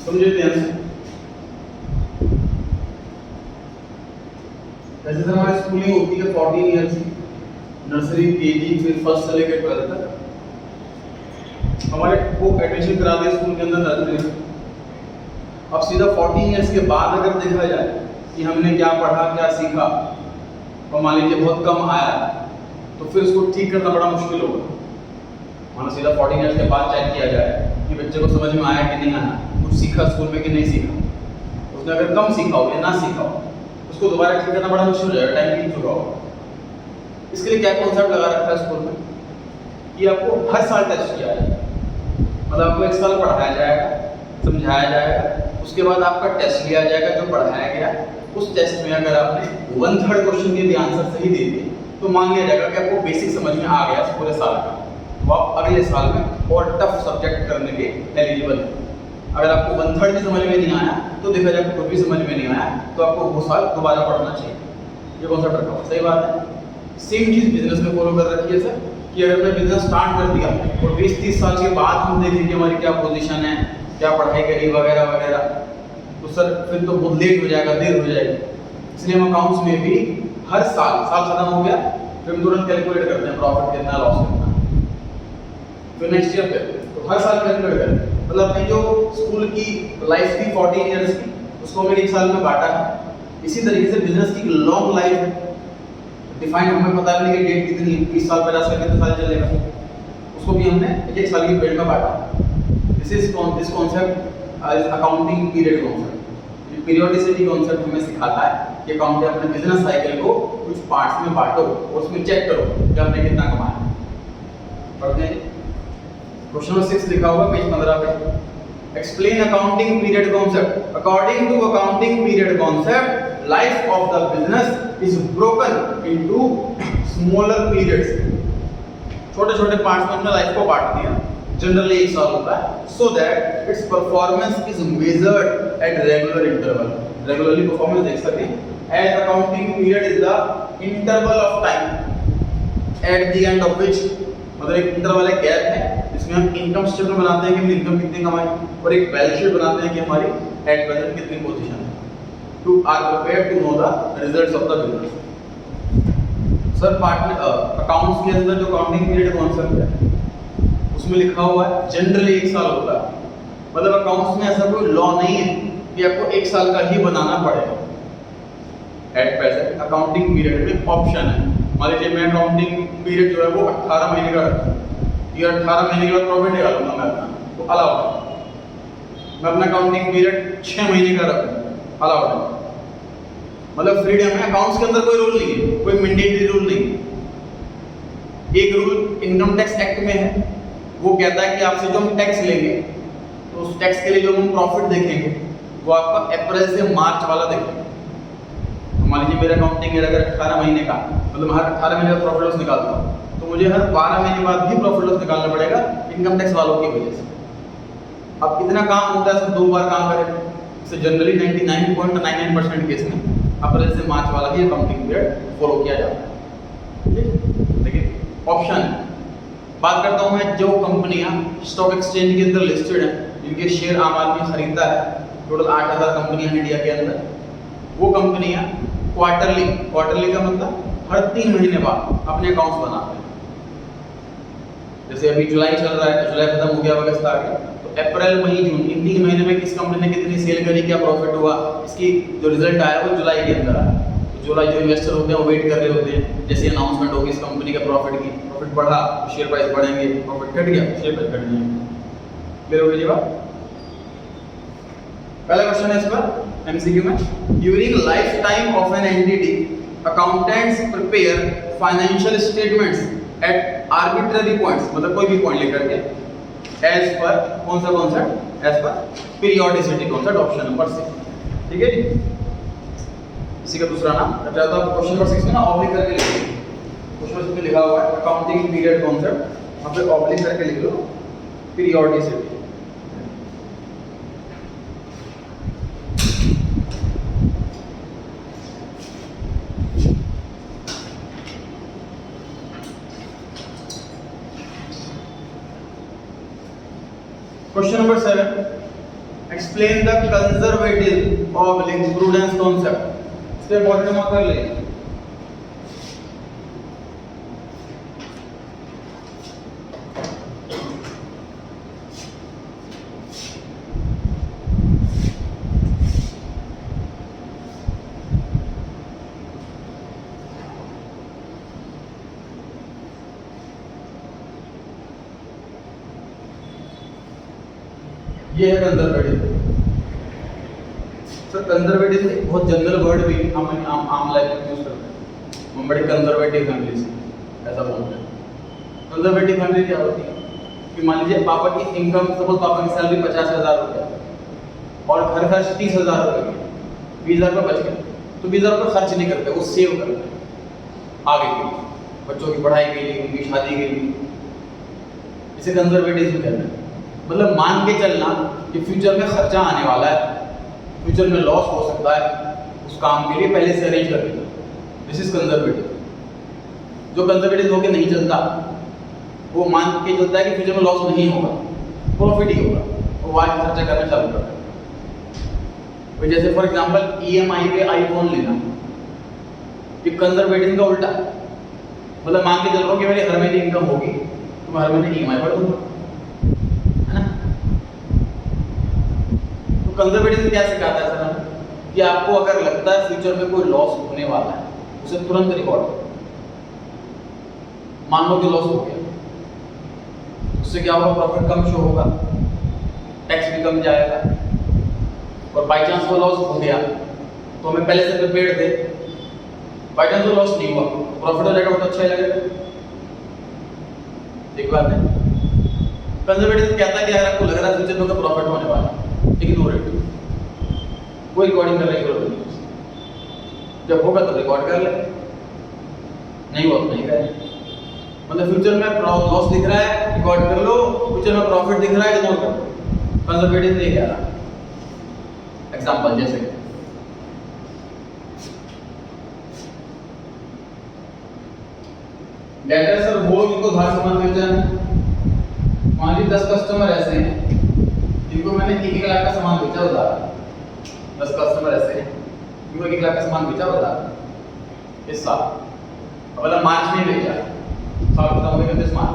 समझे ध्यान से। जैसे सर हमारी स्कूलिंग होती है 14 ईयर्स की, नर्सरी केजी फिर फर्स्ट से लेकर 12th तक हमारे को एडमिशन करा दिया स्कूल के अंदर नर्सरी से। अब सीधा 14 ईयर्स के बाद अगर देखा जाए कि हमने क्या पढ़ा क्या सीखा और मान लीजिए बहुत कम आया तो फिर उसको ठीक करना बड़ा मुश्किल होगा। मानो सीधा 14 ईयर्स के बाद चेक किया जाए कि बच्चे को समझ में आया कि नहीं आया, कुछ सीखा स्कूल में कि नहीं सीखा, उसने अगर कम सीखा हो या ना सीखा हो उसको दोबारा ठीक करना बड़ा मुश्किल हो जाएगा, टाइम बीत चुका होगा। इसके लिए क्या कॉन्सेप्ट लगा रखा है स्कूल में कि आपको हर साल टेस्ट किया जाएगा। मतलब आपको एक साल पढ़ाया जाएगा, समझाया जाएगा, उसके बाद आपका टेस्ट लिया जाएगा जो पढ़ाया गया। उस टेस्ट में अगर आपने 1/3 क्वेश्चन के भी आंसर सही दे दिए तो मान लिया जाएगा कि आपको बेसिक समझ में आ गया पूरे साल का, तो आप अगले साल में और टफ सब्जेक्ट करने के एलिजिबल हैं। अगर आपको 1/3 भी समझ में नहीं आया तो देखा जाए कुछ भी समझ में नहीं आया तो आपको वो साल दोबारा पढ़ना चाहिए। ये कॉन्सेप्ट रखा हुआ, सही बात है। सेम चीज़ बिजनेस में फॉलो कर रखी है सर कि अगर मैं बिजनेस स्टार्ट कर दिया और 20-30 साल के बाद हम देखें कि हमारी क्या पोजीशन है, क्या पढ़ाई करी वगैरह वगैरह, तो सर फिर तो बहुत लेट हो जाएगा, देर हो जाएगी। इसलिए हम अकाउंट्स में भी हर साल खत्म हो गया फिर हम तुरंत कैलकुलेट करते हैं प्रॉफिट कितना लॉस कितना, फिर नेक्स्ट ईयर पे तो हर साल कैलकुलेट करते हैं। मतलब अपनी जो स्कूल की लाइफ थी 14 ईयर्स की उसको हमने एक साल में बांटा है। इसी तरीके से बिजनेस की लॉन्ग लाइफ है, डिफाइन हमें पता नहीं कि डेट कितनी है, 20 साल 50 साल कितने साल चलेगा, उसको भी हमने एक साल की पीरियड में बांटा। This concept accounting period concept. ये पीरियोडिसिटी कॉन्सेप्ट हमें सिखाता है कि अकाउंटिंग अपने बिजनेस साइकिल को कुछ पार्ट्स में बांटो और उसमें चेक करो कि आपने कितना कमाया। पढ़ते हैं क्वेश्चन नंबर 6 लिखा हुआ पेज 15 पे। Explain accounting period concept. According to accounting period concept life of the business is broken into smaller periods. छोटे छोटे पार्ट्स में हमने लाइफ को बांट दिया, जनरली एक साल होता है, so that its performance is measured at regular interval. Regularly performance देख सकते हैं। As accounting period is the interval of time at the end of which, मतलब एक इंटरवल है, गैप है जिसमें हम इनकम स्टेटमेंट बनाते हैं कि हमने इनकम कितनी कमाई और एक बैलेंस शीट बनाते हैं कि हमारी एट प्रेजेंट कितनी पोजीशन है, to are prepared to know the results of the business. Sir accounts के अंदर जो अकाउंटिंग पीरियड कॉन्सेप्ट है उसमें लिखा हुआ है जनरली एक साल होता है। मतलब अकाउंट्स में ऐसा कोई लॉ नहीं है कि आपको एक साल का ही बनाना पड़ेगा। एट प्रेजेंट अकाउंटिंग पीरियड में ऑप्शन है। मान लीजिए मैं अकाउंटिंग पीरियड जो है वो 18 महीने का रखूँ, ये 18 महीने के बाद प्रॉफिट निकालूंगा मैं अपना, तो अलाउड है। मैं अपना अकाउंटिंग पीरियड 6 महीने का रखूँ, अलाउड है। मतलब फ्रीडम है, अकाउंट्स के अंदर कोई रूल नहीं है, कोई मैंडेटरी रूल नहीं है। एक रूल इनकम टैक्स एक्ट में है, वो कहता है कि आपसे जो हम टैक्स लेंगे तो उस टैक्स के लिए जो हम प्रॉफिट देखेंगे वो आपका अप्रैल से मार्च वाला देखेंगे। तो मान लीजिए मेरा अकाउंटिंग ईयर अगर 18 महीने का, मतलब हर 18 महीने का प्रॉफिट लॉस निकालता हूँ तो मुझे हर 12 महीने बाद भी प्रॉफिट लॉस निकालना पड़ेगा इनकम टैक्स वालों की वजह से। अब इतना काम होता है, इसको 2 बार काम करें, इससे जनरली 99.99% केस में अप्रैल से मार्च वाला ही अकाउंटिंग पीरियड फॉलो किया जाता है। लेकिन ऑप्शन है। बात करता हूँ मैं जो कंपनियां स्टॉक एक्सचेंज के अंदर लिस्टेड हैं, जिनके शेयर आम आदमी खरीदता है, टोटल 8000 कंपनियां हैं इंडिया के अंदर। वो कंपनियां क्वार्टरली का मतलब हर 3 महीने बाद अपने अकाउंट्स बनाते हैं। जैसे अभी जुलाई चल रहा है तो जुलाई खत्म हो गया, अगस्त आ गया, तो अप्रैल मई जून इन 3 महीने में किस कंपनी ने कितनी सेल करी, क्या प्रॉफिट हुआ, इसकी जो रिजल्ट आया वो जुलाई के अंदर आया। तो जुलाई जो इन्वेस्टर होते हैं वो वेट कर रहे होते हैं जैसे अनाउंसमेंट होगी इस कंपनी के प्रॉफिट की, प्रॉफिट बढ़ा तो शेयर प्राइस बढ़ेंगे, प्रॉफिट घट गया शेयर प्राइस घट जाएंगे। क्लियर हो गई बात। पहला क्वेश्चन है इस पर एमसीक्यू में, during life time of an entity accountants prepare financial statements at arbitrary points, मतलब कोई भी पॉइंट लेकर के एज पर कौन सा कॉन्सेप्ट, एज पर पीरियोडिसिटी कॉन्सेप्ट, ऑप्शन नंबर 6। ठीक है जी, इसी का दूसरा नाम अच्छा था। क्वेश्चन नंबर 6 में ना ऑब्लिक करके लिखिए, क्वेश्चन नंबर 6 में लिखा हुआ है अकाउंटिंग पीरियड कॉन्सेप्ट, वहां पे ऑब्लिक करके लिख लो periodicity. Question number 7, explain the conservative of prudence concept. इसके इंपॉर्टेंट मार्क कर ले। ये है कंजर्वेटिव। सर कंजर्वेटिव बहुत जनरल वर्ड भी हम आम लाइफ में यूज करते हैं। हम बड़े कंजर्वेटिव फैमिली से ऐसा बोलते हैं। कंजर्वेटिव फैमिली क्या होती है कि मान लीजिए पापा की इनकम, सपोज पापा की सैलरी 50,000 रुपये और घर खर्च 30,000 रुपये की, 20,000 रुपये बच गए, तो 20,000 रुपये खर्च नहीं करते, वो सेव करते हैं आगे के लिए, बच्चों की पढ़ाई के लिए, उनकी शादी के लिए। इसे कंजर्वेटिव कहते हैं। मतलब मान के चलना कि फ्यूचर में खर्चा आने वाला है, फ्यूचर में लॉस हो सकता है, उस काम के लिए पहले से अरेंज कर देना। This is conservative. जो कंजर्वेटिव होकर नहीं चलता वो मान के चलता है कि फ्यूचर में लॉस नहीं होगा, प्रॉफिट ही होगा, वो आज खर्चा करना चालू करता है। तो जैसे फॉर एग्जांपल ईएमआई पे आईफोन लेना, ये कंजर्वेटिव का उल्टा। मतलब मान के चल रहा हूँ कि मेरी हर महीने इनकम होगी तो मैं हर महीने ईएमआई भर दूंगा, कंजर्वेटिव क्या सिखाता है सर कि आपको अगर लगता है फ्यूचर में कोई लॉस होने वाला है, उसे तुरंत रिकॉर्ड करो। मान लो कि लॉस हो गया, उससे क्या होगा, प्रॉफिट कम शो होगा, टैक्स भी कम जाएगा, और बाई चांस वो लॉस हो गया तो हमें पहले से प्रिपेयर्ड थे। बाई चांस वो लॉस नहीं हुआ, प्रॉफिट हो जाएगा, बहुत अच्छा ही लगेगा। एक बात है, कंजर्वेटिव कहता है कि अगर आपको लग रहा है फ्यूचर में प्रॉफिट होने वाला है, इग्नोर इट, कोई रिकॉर्डिंग करने की जरूरत नहीं। जब होगा तो रिकॉर्ड कर ले, नहीं हुआ तो नहीं करें। मतलब फ्यूचर में लॉस दिख रहा है, रिकॉर्ड कर लो, फ्यूचर में प्रॉफिट दिख रहा है, इग्नोर कर लो। कंजर्वेटिव नहीं कह रहा। एग्जांपल जैसे डेटर सर वो जिनको धार सामान बेचा है, मान लीजिए 10 कस्टमर ऐसे हैं जिनको मैंने 1 लाख का सामान बेचा उधार। 10 कस्टमर ऐसे हैं जिनको 1 लाख का सामान बेचा उधार इस साल, मतलब मार्च में बेचा, साल खत्म हो गया 31 मार्च,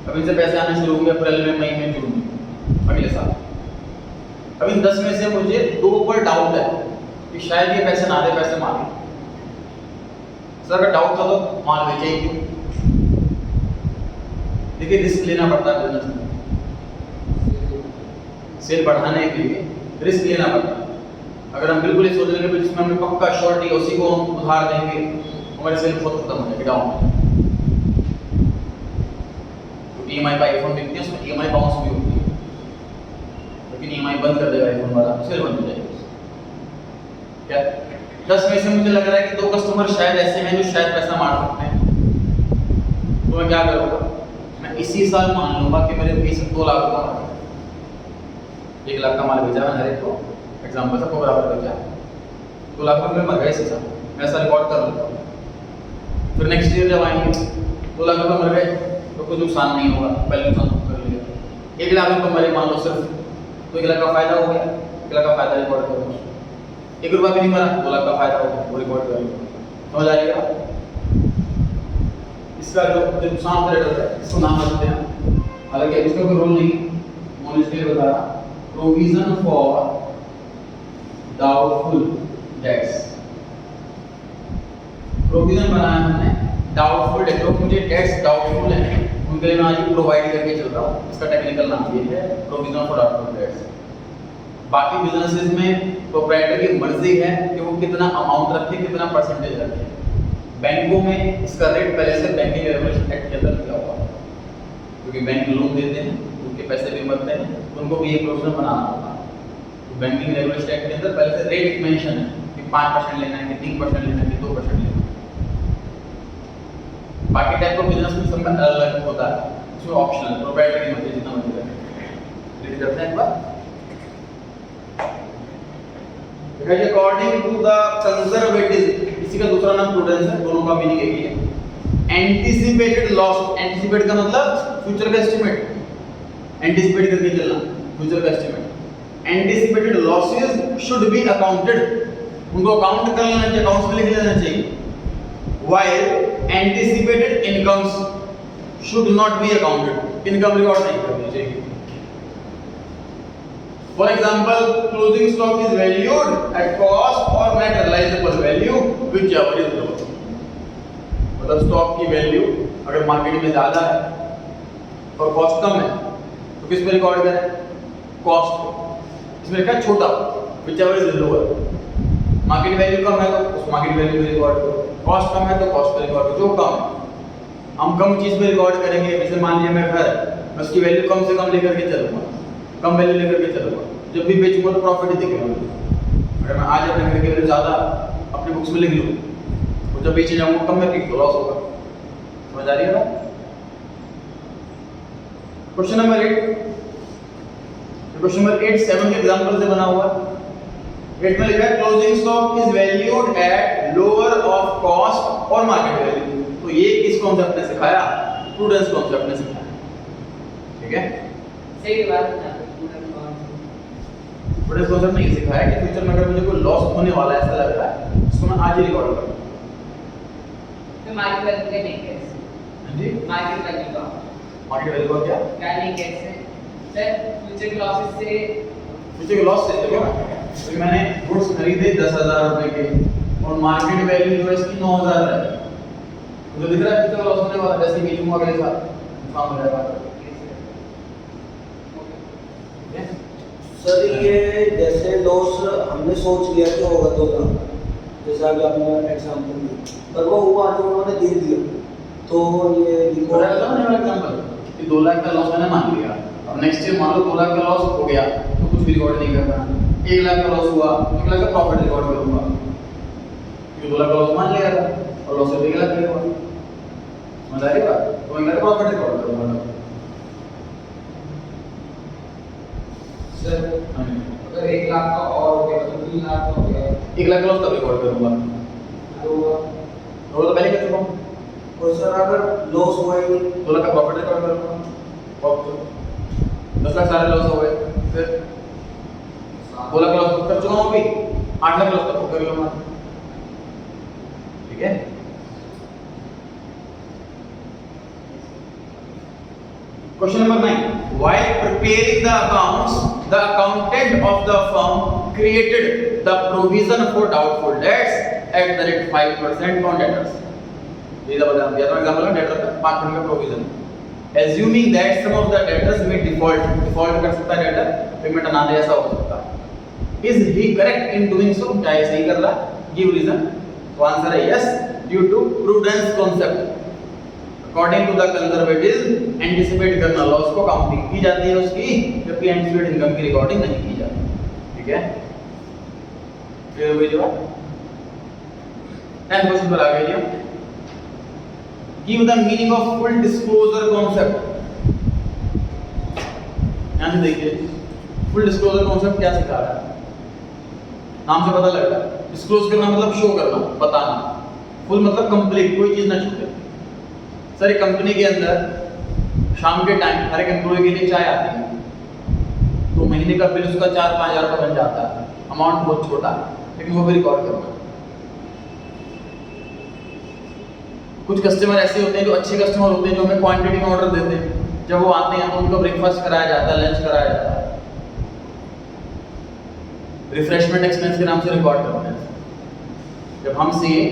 अब इनसे पैसे आने शुरू होंगे अप्रैल में, मई में, जून में, अगले साल। अब इन 10 में से मुझे 2 पर डाउट है कि शायद ये पैसे ना दे, पैसे मांगे। सर अगर डाउट था तो माल बेचे ही क्यों? देखिए रिस्क लेना पड़ता है बिजनेस में, सेल बढ़ाने के लिए रिस्क लेना पड़ता है। अगर हम बिल्कुल ही सोच लेंगे जिसमें हमें पक्का श्योरिटी है उसी को हम उधार देंगे, हमारी सेल बहुत खत्म हो जाएगी, डाउन। तो ईएमआई पर आईफोन बिकती है, उसमें ईएमआई बाउंस भी होती है, लेकिन ईएमआई बंद कर देगा आईफोन वाला, सेल बंद हो जाएगी। क्या 10 में से मुझे लग रहा है कि 2 कस्टमर शायद ऐसे हैं जो शायद पैसा मार सकते हैं, तो मैं क्या करूँगा, मैं इसी साल मान लूंगा कि मेरे 2 लाख रुपये 1 लाख का माल बेचा मैंने हर एक को, एग्जाम्पल सबको बराबर बेचा, 2 लाख रुपये मर गए इसी साल, मैं ऐसा रिकॉर्ड कर लेता हूँ। फिर नेक्स्ट ईयर जब आएंगे 2 लाख रुपये मर गए तो कोई नुकसान नहीं होगा, पहले नुकसान कर लिया। 1 लाख रुपये मरे मान लो सिर्फ, तो 1 लाख का फायदा हो गया, 1 लाख का फायदा रिकॉर्ड कर लो। 1 रुपया भी नहीं मरा, 2 लाख का फायदा हो गया, वो रिकॉर्ड कर लो, समझ आएगा। इसका जो नुकसान है इसको नाम रखते हैं, हालांकि इसका कोई रोल नहीं, मैं इसलिए बता रहा, provision for doubtful debts. Provision बनाया हमने डाउटफुल डेट, जो मुझे डेट्स डाउटफुल हैं उनके लिए मैं आज प्रोवाइड करके चल रहा हूँ। इसका टेक्निकल नाम ये है प्रोविजन फॉर डाउटफुल डेट्स। बाकी बिजनेसेस में प्रोप्राइटर की मर्जी है कि वो कितना अमाउंट रखे, कितना परसेंटेज रखे। बैंकों में इसका रेट पहले से बैंकिंग रेगुलेशन एक्ट के अंदर दिया हुआ है, क्योंकि बैंक लोन देते हैं, उनके पैसे भी बनते हैं, उनको भी ये प्रोविजन बनाना होगा। तो बैंकिंग रेगुलेशन एक्ट के अंदर पहले से रेट मेंशन है कि 5% लेना है, कि 3% लेना है, कि 2% लेना है। बाकी टाइप का बिजनेस में सब अलग होता है, इसमें ऑप्शनल प्रोप्राइटर की मर्जी जितना मर्जी रखें। रीड करते हैं एक बार। अकॉर्डिंग टू द कंजर्वेटिव, इसी का दूसरा नाम प्रूडेंस है, दोनों का मीनिंग एक ही है। एंटीसिपेटेड लॉस, एंटीसिपेट का मतलब फ्यूचर का एस्टिमेट, एंटीसिपेट करके चलना, फ्यूचर का estimate. Anticipated losses should be accounted, उनको अकाउंट कर लेना चाहिए, अकाउंट्स में लिख लेना चाहिए। while anticipated incomes should not be accounted, income record नहीं करनी चाहिए। For example, closing stock is valued at cost or net realizable value whichever is lower, मतलब स्टॉक की वैल्यू अगर मार्केट में ज्यादा है और कॉस्ट कम है तो किस पे रिकॉर्ड करें? कॉस्ट। इसमें लिखा है छोटा, whichever is lower, market value कम है तो उस मार्केट वैल्यू पे रिकॉर्ड करो, कॉस्ट कम है तो कॉस्ट पे रिकॉर्ड करो, जो कम है। हम कम चीज पे रिकॉर्ड करेंगे, जैसे मान लिया मैं घर है, मैं उसकी वैल्यू कम से कम लेकर के चलूंगा, कम वैल्यू लेकर के चलूंगा, जब भी बेचूंगा तो प्रॉफिट ही दिखेगा मुझे। अगर मैं आज अपने घर के वैल्यू ज्यादा अपने बुक्स में लिख लूँ और जब बेचने जाऊंगा कम में बिक तो लॉस होगा। समझ आ रही है बात? क्वेश्चन नंबर 8, क्वेश्चन नंबर 8 7 के एग्जांपल से बना हुआ है। 8 में लिखा है closing stock is valued at lower of cost और मार्केट वैल्यू। तो ये किस कॉन्सेप्ट ने सिखाया? प्रूडेंस कॉन्सेप्ट ने सिखाया। ठीक है, सही बात है। प्रूडेंस कॉन्सेप्ट नहीं सिखाया कि फ्यूचर में अगर मुझे कोई लॉस होने वाला है ऐसा लग रहा है इसको मैं आज ही रिकॉर्ड करूं। तो मार्केट वैल्यू का नहीं कैसे? हां जी, मार्केट वैल्यू का क्या नहीं कैसे सर? फ्यूचर के लॉसेस से, फ्यूचर के लॉस से देखो ना, तो मैंने गुड्स खरीदे 10,000 रुपए के और मार्केट वैल्यू जो है इसकी 9,000 है, तो दिख रहा है फ्यूचर लॉस होने वाला, जैसे बेचूंगा अगले साल नुकसान हो जाएगा। सर ये जैसे लॉस हमने सोच लिया कि होगा 2 लाख, जैसे अभी आपने एग्जांपल दिया, पर वो हुआ जो उन्होंने दे दिया, तो ये बड़ा एग्जांपल कि 2 लाख का लॉस मैंने मान लिया, अब नेक्स्ट ईयर मान लो 2 लाख का लॉस हो गया तो कुछ भी रिकॉर्ड नहीं करना। 1 लाख का लॉस हुआ, 1 लाख का प्रॉफिट रिकॉर्ड करूंगा, क्योंकि 2 लाख का लॉस मान लिया था और लॉस 1 लाख का हुआ। समझ आ रही बात? तो 1 लाख का प्रॉफिट रिकॉर्ड करूंगा। सर अगर 1 लाख का और हो गया तो 3 लाख का हो गया, 1 लाख का लॉस तब रिकॉर्ड करूंगा, तो वो तो पहले कर चुका हूं। और सर अगर लॉस हुआ ही 2 लाख का प्रॉफिट रिकॉर्ड करूंगा, और 10 लाख सारे लॉस हो गए, फिर 2 लाख लॉस कर चुका हूं, अभी 8 लाख लॉस तक कर लूंगा। ठीक है, question number 9, while preparing the accounts the accountant of the firm created the provision for doubtful debts at the rate 5% on debtors। ये तो बता दिया था एग्जांपल में, डेटर पे 5% का provision, assuming that some of the debtors may default कर सकता है डेटर, पेमेंट ना दे ऐसा हो सकता है। is he correct in doing so? क्या ये सही कर रहा है? give reason, तो आंसर है yes, due to prudence concept, according to the conservative anticipate करना लॉस को काउंटिंग की जाती है उसकी, जबकि एंटिसिपेट इनकम की रिकॉर्डिंग नहीं की जाती। ठीक है, फिर हो गई जवाब। 10 क्वेश्चन पर आ गए। Give the meaning of full disclosure concept. यहां से देखिए फुल डिस्क्लोजर कॉन्सेप्ट क्या सिखा रहा है, नाम से पता लग रहा है। डिस्क्लोज करना मतलब शो करना, बताना, फुल मतलब कंप्लीट, कोई चीज ना छूटे। सर कंपनी के अंदर शाम के टाइम हर एक एम्प्लॉय के लिए चाय आती है, तो महीने का बिल उसका 4-5 हज़ार रुपये बन जाता है, अमाउंट बहुत छोटा, लेकिन वो भी रिकॉर्ड करना। कुछ कस्टमर ऐसे होते हैं जो अच्छे कस्टमर होते हैं, जो हमें क्वांटिटी में ऑर्डर देते हैं, जब वो आते हैं तो उनको ब्रेकफास्ट कराया जाता है, लंच कराया जाता है, रिफ्रेशमेंट एक्सपेंस के नाम से रिकॉर्ड करते हैं। जब हम सीए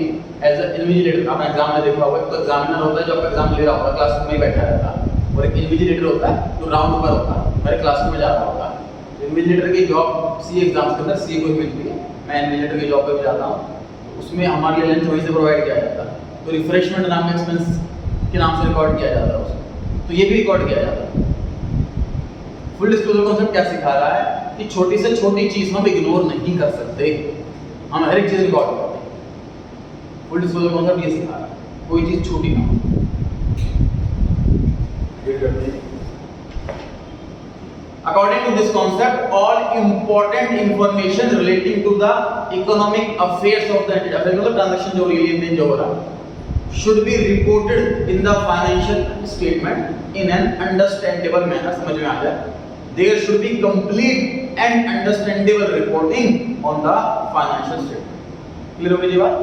एज अ इन्विजिलेटर, आपने एग्जाम में देखा होगा, तो एग्जामिनर होता है जो आपका एग्जाम ले रहा होता है, क्लास में ही बैठा रहता है, और एक इन्विजिलेटर होता है जो राउंड पर होता है, हर क्लास में जा रहा होता है। इन्विजिलेटर की जॉब सीए एग्जाम्स के अंदर सीए को ही मिलती है, मैं इन्विजिलेटर की जॉब पे भी जाता हूँ, तो उसमें हमारे लिए लंच वहीं से प्रोवाइड किया जाता है, तो रिफ्रेशमेंट नाम का एक्सपेंस के नाम से रिकॉर्ड किया जाता है उसको, तो ये भी रिकॉर्ड किया जाता है। फुल डिस्क्लोजर कॉन्सेप्ट क्या सिखा रहा है कि छोटी से छोटी चीज हम इग्नोर नहीं कर सकते, हम हर एक चीज रिकॉर्ड करते हैं। फुल डिस्क्लोजर कॉन्सेप्ट ये सिखा रहा है, कोई चीज छोटी ना हो। According to this concept, all important information relating to the economic affairs of the entity, मतलब transaction जो लेन देन जो हो रहा है, should be reported in the financial statement in an understandable manner, समझ में आ जाए। There should be complete and understandable reporting on the financial statement. Clear हो गई जी बात?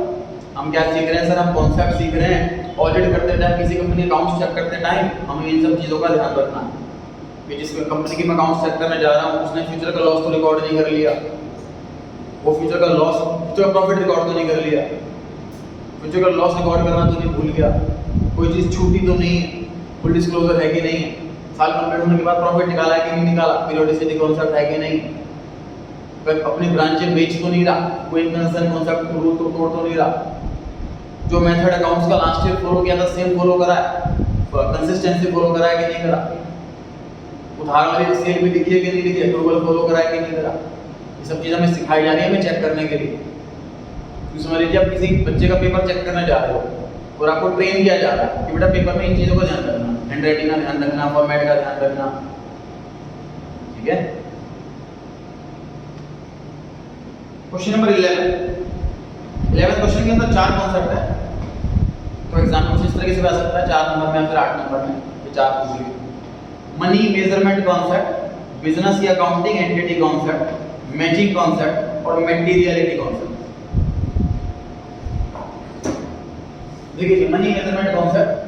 हम क्या सीख रहे हैं सर? हम कॉन्सेप्ट सीख रहे हैं। ऑडिट करते टाइम, किसी कंपनी अकाउंट्स चेक करते टाइम हमें इन सब चीजों का ध्यान रखना है कि जिस कंपनी की मैं अकाउंट्स चेक करने जा रहा हूं उसने फ्यूचर का लॉस तो रिकॉर्ड नहीं कर लिया, वो फ्यूचर का लॉस, फ्यूचर का प्रॉफिट रिकॉर्ड तो नहीं कर लिया, फ्यूचर का लॉस रिकॉर्ड करना तो नहीं भूल गया, कोई चीज छूटी तो नहीं है, फुल डिस्क्लोजर है कि नहीं है, साल कंप्लीट होने के बाद प्रॉफिट निकाला है कि नहीं निकाला, पीरियोडिसिटी कॉन्सेप्ट है कि नहीं, फिर अपनी ब्रांचें बेच तो नहीं रहा, कोई कंसर्न कॉन्सेप्ट रूल तो तोड़ तो नहीं रहा, जो मेथड अकाउंट्स का लास्ट ईयर फॉलो किया था सेम फॉलो करा है, कंसिस्टेंसी फॉलो करा है कि नहीं करा, उधार वाली सेल भी लिखी है कि नहीं लिखी, अप्रूवल फॉलो करा है कि नहीं करा, ये सब चीजें हमें सिखाई जा रही है हमें चेक करने के लिए। तो समझ लीजिए आप किसी बच्चे का पेपर चेक करने जा रहे हो और आपको ट्रेन किया जा रहा है कि बेटा पेपर में इन चीजों का ध्यान रखना, हैंड राइटिंग का ध्यान रखना, फॉर्मेट का ध्यान रखना, ठीक है। क्वेश्चन नंबर 11 क्वेश्चन के अंदर 4 कॉन्सेप्ट है, तो एग्जाम में इस तरीके से आ सकता है 4 नंबर में या फिर 8 नंबर में, ये 4 पूछ लीजिए। मनी मेजरमेंट कॉन्सेप्ट, बिजनेस या accounting entity concept, matching concept और मटेरियलिटी कॉन्सेप्ट। देखिए मनी मेजरमेंट कॉन्सेप्ट,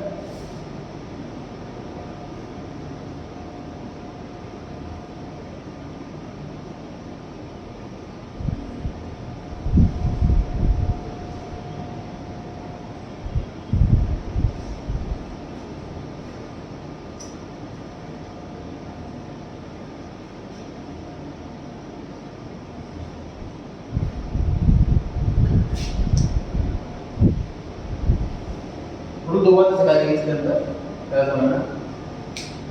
दो बातें सिखा दी इसके अंदर, क्या समझना?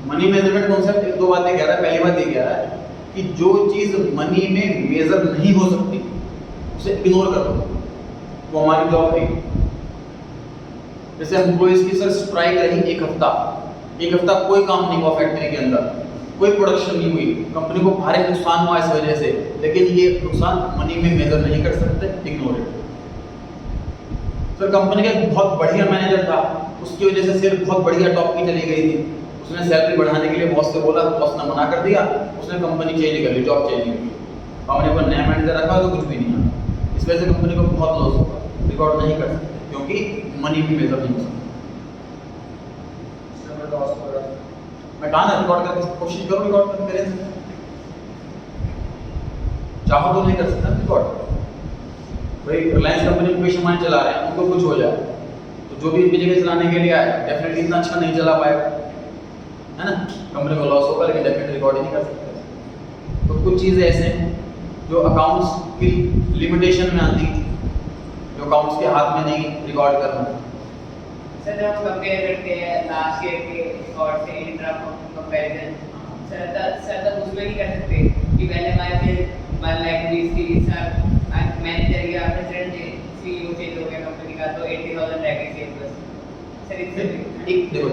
मनी मेजरमेंट कॉन्सेप्ट एक दो बातें कह रहा है। पहली बात ये कह रहा है कि जो चीज मनी में मेजर नहीं हो सकती उसे इग्नोर कर दो, वो हमारी जॉब है। जैसे एम्प्लॉइज की सर स्ट्राइक रही एक हफ्ता कोई काम नहीं हुआ फैक्ट्री के अंदर, कोई प्रोडक्शन नहीं हुई, कंपनी को भारी नुकसान हुआ इस वजह से, लेकिन ये नुकसान मनी में मेजर नहीं कर सकते, इग्नोर इट। फिर कंपनी का एक बहुत बढ़िया मैनेजर था, उसकी वजह से सेल बहुत बढ़िया टॉप की चली गई थी, उसने सैलरी बढ़ाने के लिए बॉस से बोला, बॉस ने मना कर दिया, उसने कंपनी चेंज कर ली, जॉब चेंज कर ली, कंपनी पर नया मैनेजर रखा तो कुछ भी नहीं हुआ, इस वजह से कंपनी को बहुत लॉस होगा, रिकॉर्ड नहीं कर सकते क्योंकि मनी भी मेजर नहीं हो सकता। मैं कहा ना रिकॉर्ड करके कोशिश करो, रिकॉर्ड करके करें, चाहो तो नहीं कर सकता रिकॉर्ड। भाई रिलायंस कंपनी में पैसे मान चला रहे हैं, उनको कुछ हो जाए तो जो भी इनकी जगह चलाने के लिए आए डेफिनेटली इतना अच्छा नहीं चला पाएगा, है ना, कंपनी को लॉस होगा, लेकिन डेफिनेटली रिकॉर्ड ही नहीं कर सकते। तो कुछ चीज़ें ऐसे हैं जो अकाउंट्स की लिमिटेशन में आती, जो अकाउंट्स के हाथ में नहीं रिकॉर्ड करना। सर हम कंपेयर करते हैं लास्ट ईयर के रिकॉर्ड से इंट्रा कंपैरिजन, सर तब उसमें नहीं कर सकते कि पहले हमारे फिर 1 लाख रुपीस की सर मैनेजर या प्रेसिडेंट सीईओ चेंज हो गया कंपनी का तो 80,000 रह गई सेल बस। सर इससे एक देखो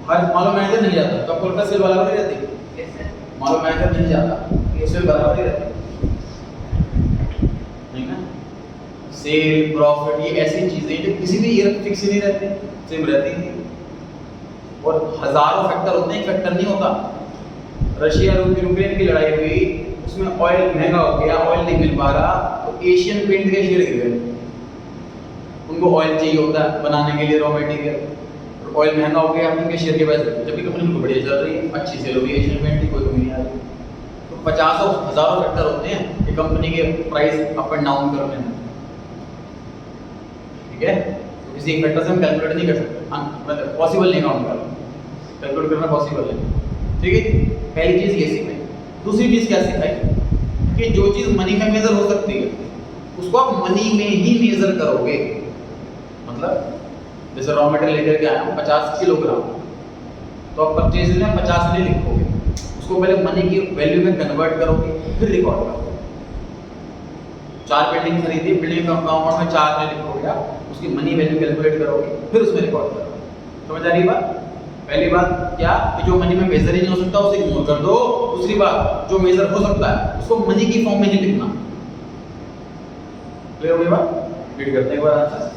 हर मालो मैनेजर नहीं जाता तो आपको लगता है सेल बराबर ही रहती। यस सर, मालो मैनेजर नहीं जाता ये सेल बराबर ही रहती, नहीं ना। सेल प्रॉफिट ये ऐसी चीजें जो किसी भी ईयर फिक्स नहीं रहते, सेम रहती है, और हजारों फैक्टर होते हैं, एक फैक्टर नहीं होता। रशिया और यूक्रेन की लड़ाई हुई, उसमें ऑयल महंगा हो गया, ऑयल नहीं मिल पा रहा तो एशियन पेंट के शेयर गिर गए, उनको ऑयल चाहिए होता है बनाने के लिए रॉ मटेरियल, ऑयल महंगा हो गया, उनके शेयर के पैसे, जबकि कंपनी को बढ़िया चल रही है, अच्छी सेल हो रही है, एशियन पेंट की कोई कमी नहीं आ रही। तो 50 हजारों फैक्टर होते हैं कि कंपनी के प्राइस अप एंड डाउन करने में, ठीक है। तो किसी एक फैक्टर से हम कैलकुलेट नहीं कर सकते, मतलब पॉसिबल नहीं काउंट करना, कैलकुलेट करना पॉसिबल है, ठीक है। पहली चीज ये सीखाई। दूसरी चीज क्या सिखाई कि जो चीज मनी में मेजर हो सकती है उसको आप मनी में ही मेजर करोगे। मतलब जैसे रॉ मटेरियल लेकर के आया हूं 50 किलोग्राम, तो आप परचेज में 50 नहीं लिखोगे, उसको पहले मनी की वैल्यू में कन्वर्ट करोगे, फिर रिकॉर्ड करोगे। 4 बिल्डिंग खरीदी, बिल्डिंग का अमाउंट में 4 ने लिखोगे, उसकी मनी वैल्यू कैलकुलेट करोगे, फिर उसमें रिकॉर्ड करोगे। समझ आ रही बात? पहली बात क्या कि जो मनी में मेजर ही नहीं हो सकता उसे इग्नोर कर दो। दूसरी बात जो मेजर हो सकता है उसको मनी की फॉर्म में ही लिखना। क्लियर हो गई बात? रीड करते हैं एक बार answer.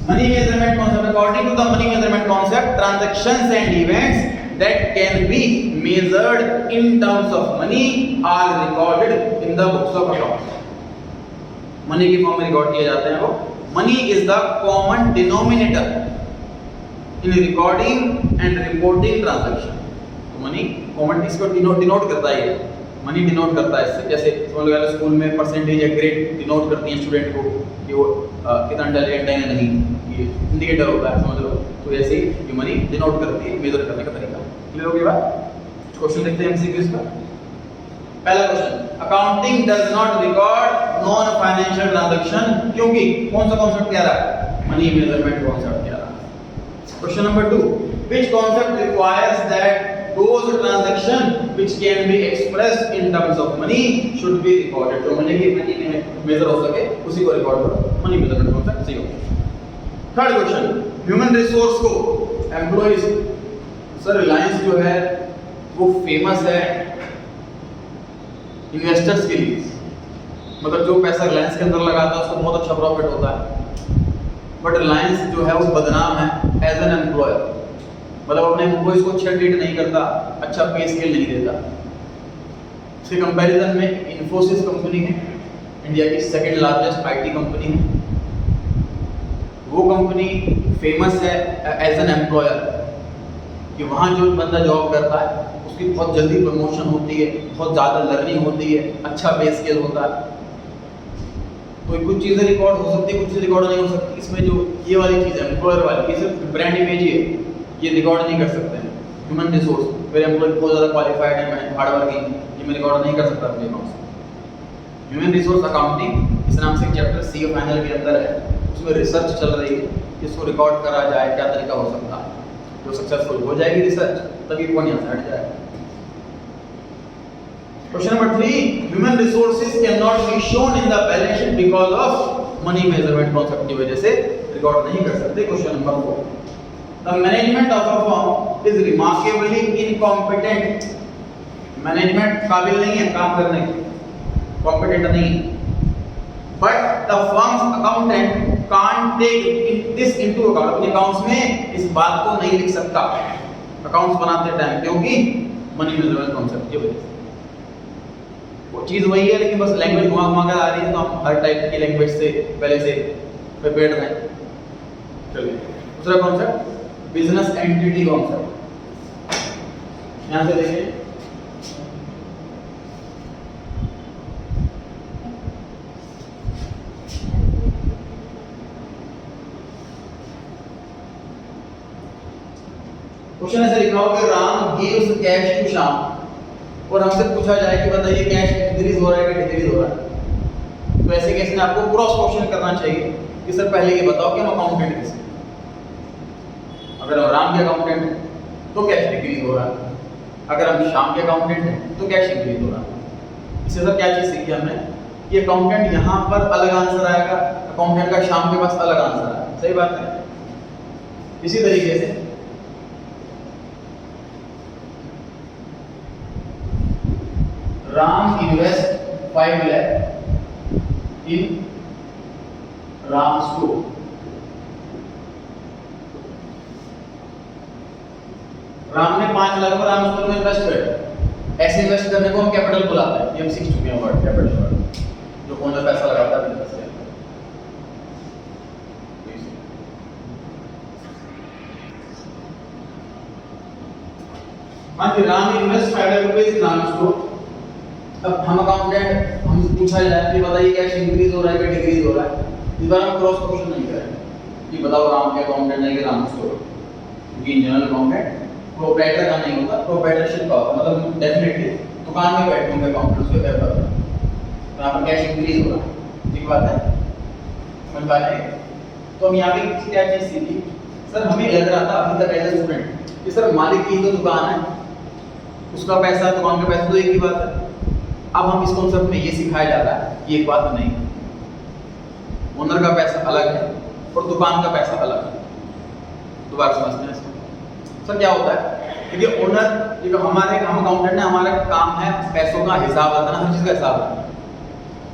Money measurement concept, according to the money measurement concept, transactions and events that can be measured in terms of money are recorded in the books of accounts. Money की form में record किए जाते हैं वो. Money is the common denominator in recording and reporting transaction. तो money common इसको denote करता है. मनी डिनोट करता है इससे. जैसे समझ लो स्कूल में परसेंटेज या ग्रेड डिनोट करती है स्टूडेंट को कि वो कितना इंटेलिजेंट है या नहीं, ये इंडिकेटर होता है समझ लो. तो ऐसे ही ये मनी डिनोट करती है, मेजर करने का तरीका. क्लियर हो गई बात? क्वेश्चन देखते हैं एमसीक्यूज का. पहला question, accounting does not record non financial transaction. क्योंकि कौन सा कॉन्सेप्ट कह रहा है? मनी मेजरमेंट कॉन्सेप्ट कह रहा है. Question number 2, which concept requires that those transaction which can be expressed in terms of money should be recorded. जो मनी की मेजर हो सके उसी को रिकॉर्ड करो. मनी मेजरमेंट कॉन्सेप्ट सही हो. थर्ड क्वेश्चन, ह्यूमन रिसोर्स को एम्प्लॉइज. सर रिलायंस जो है वो फेमस है इन्वेस्टर्स के लिए. मतलब जो पैसा रिलायंस के अंदर लगाता है उसको बहुत अच्छा प्रॉफिट होता है. बट रिलायंस जो है वो बदनाम है एज एन एम्प्लॉयर. मतलब अपने एम्प्लॉइज को अच्छा ट्रीट नहीं करता, अच्छा पे स्केल नहीं देता. इसके कंपैरिजन में इन्फोसिस कंपनी है, इंडिया की सेकंड लार्जेस्ट आईटी कंपनी है. वो कंपनी फेमस है एज एन एम्प्लॉयर कि वहाँ जो बंदा जॉब करता है उसकी बहुत जल्दी प्रमोशन होती है, बहुत ज़्यादा लर्निंग होती है, अच्छा पे स्केल होता है. तो कुछ चीज़ें रिकॉर्ड हो सकती है, कुछ चीज़ें रिकॉर्ड नहीं हो सकती. इसमें जो ये वाली चीज़ है एम्प्लॉयर वाली, ये सिर्फ ब्रांड इमेज ही है, ये रिकॉर्ड नहीं कर सकते हैं. ह्यूमन रिसोर्स, मेरे एम्प्लॉय बहुत ज़्यादा क्वालिफाइड है, मैं हार्ड वर्किंग, ये मैं रिकॉर्ड नहीं कर सकता अपने अकाउंट से. ह्यूमन रिसोर्स अकाउंटिंग इस नाम से चैप्टर सी फाइनल के अंदर है, उसमें रिसर्च चल रही है, इसको रिकॉर्ड करा जाए, क्या तरीका हो सकता है. जो सक्सेसफुल हो जाएगी रिसर्च तभी कौन यहाँ से हट जाएगा. Question number 3, human resources can not be shown in the balance sheet because of money measurement concept की वजह से रिकॉर्ड नहीं कर सकते. Question number 4, the management of a firm is remarkably incompetent. Management काबिल नहीं है काम करने के, कॉम्पिटेंट नहीं. But the firm's accountant can't take this into account. अपने अकाउंट्स में इस बात को नहीं लिख सकता अकाउंट्स बनाते टाइम, क्योंकि मनी मेजरमेंट कॉन्सेप्ट की वजह से. वो चीज़ वही है लेकिन बस लैंग्वेज घुमा घुमा कर आ रही है, तो हम हर टाइप की लैंग्वेज से पहले से प्रिपेयर्ड रहें. चलिए दूसरा कॉन्सेप्ट, बिजनेस एंटिटी कॉन्सेप्ट. यहाँ से देखिए, क्वेश्चन ऐसे लिखा हो कि Ram gives cash to Shyam, और हमसे पूछा जाए कि बताइए कैश इंक्रीज हो रहा है कि डिक्रीज हो रहा है. तो ऐसे केस में आपको क्रॉस क्वेश्चन करना चाहिए कि सर पहले ये बताओ कि हम अकाउंटेंट किसके. अगर हम राम के अकाउंटेंट हैं तो कैश डिक्रीज हो रहा है, अगर हम श्याम के अकाउंटेंट हैं तो कैश इंक्रीज हो रहा है. इससे सर क्या चीज़ सीखी हमने कि अकाउंटेंट यहाँ पर अलग आंसर आएगा, अकाउंटेंट का श्याम के पास अलग आंसर आएगा. सही बात है. इसी तरीके से राम इन्वेस्ट 5 lakh इन राम स्टोर. राम ने 5 लाख राम स्टोर में इन्वेस्ट किया. ऐसे इन्वेस्ट करने को हम कैपिटल बुलाते हैं. ये हम सीख चुके हैं वर्ड कैपिटल वर्ड, जो ओनर पैसा लगाता है बिजनेस के अंदर. हाँ जी, राम इन्वेस्ट 5 लाख रुपए इन राम स्टोर. अब हम अकाउंटेंट, हमसे पूछा जाए कि बताइए कैश इंक्रीज हो रहा है कि डिक्रीज हो रहा है. इस बार हम क्रॉस क्वेश्चन नहीं करेंगे कि बताओ राम के अकाउंटेंट है कि राम स्टोर, क्योंकि इन जनरल अकाउंटेंट प्रोप्राइटर का नहीं होता, प्रोप्राइटरशिप का होता. मतलब डेफिनेटली दुकान में बैठे होंगे अकाउंटेंट्स को कहता है तो यहाँ पर कैश इंक्रीज हो रहा है. ठीक बात है, समझ पा रहे हैं. तो हम यहाँ पे क्या चीज़ सीखी, सर हमें लग रहा था अभी तक एज ए स्टूडेंट कि सर मालिक की तो दुकान है, उसका पैसा दुकान का पैसा तो एक ही बात है. अब हम इस कॉन्सेप्ट में ये सिखाया जा रहा है कि एक बात नहीं, ओनर का पैसा अलग है और दुकान का पैसा अलग है. दोबारा समझते हैं इसको. सर क्या होता है, देखिए ओनर, जो हमारे हम अकाउंटेंट है, हमारा काम है पैसों का हिसाब रखना, हर चीज़ का हिसाब रखना.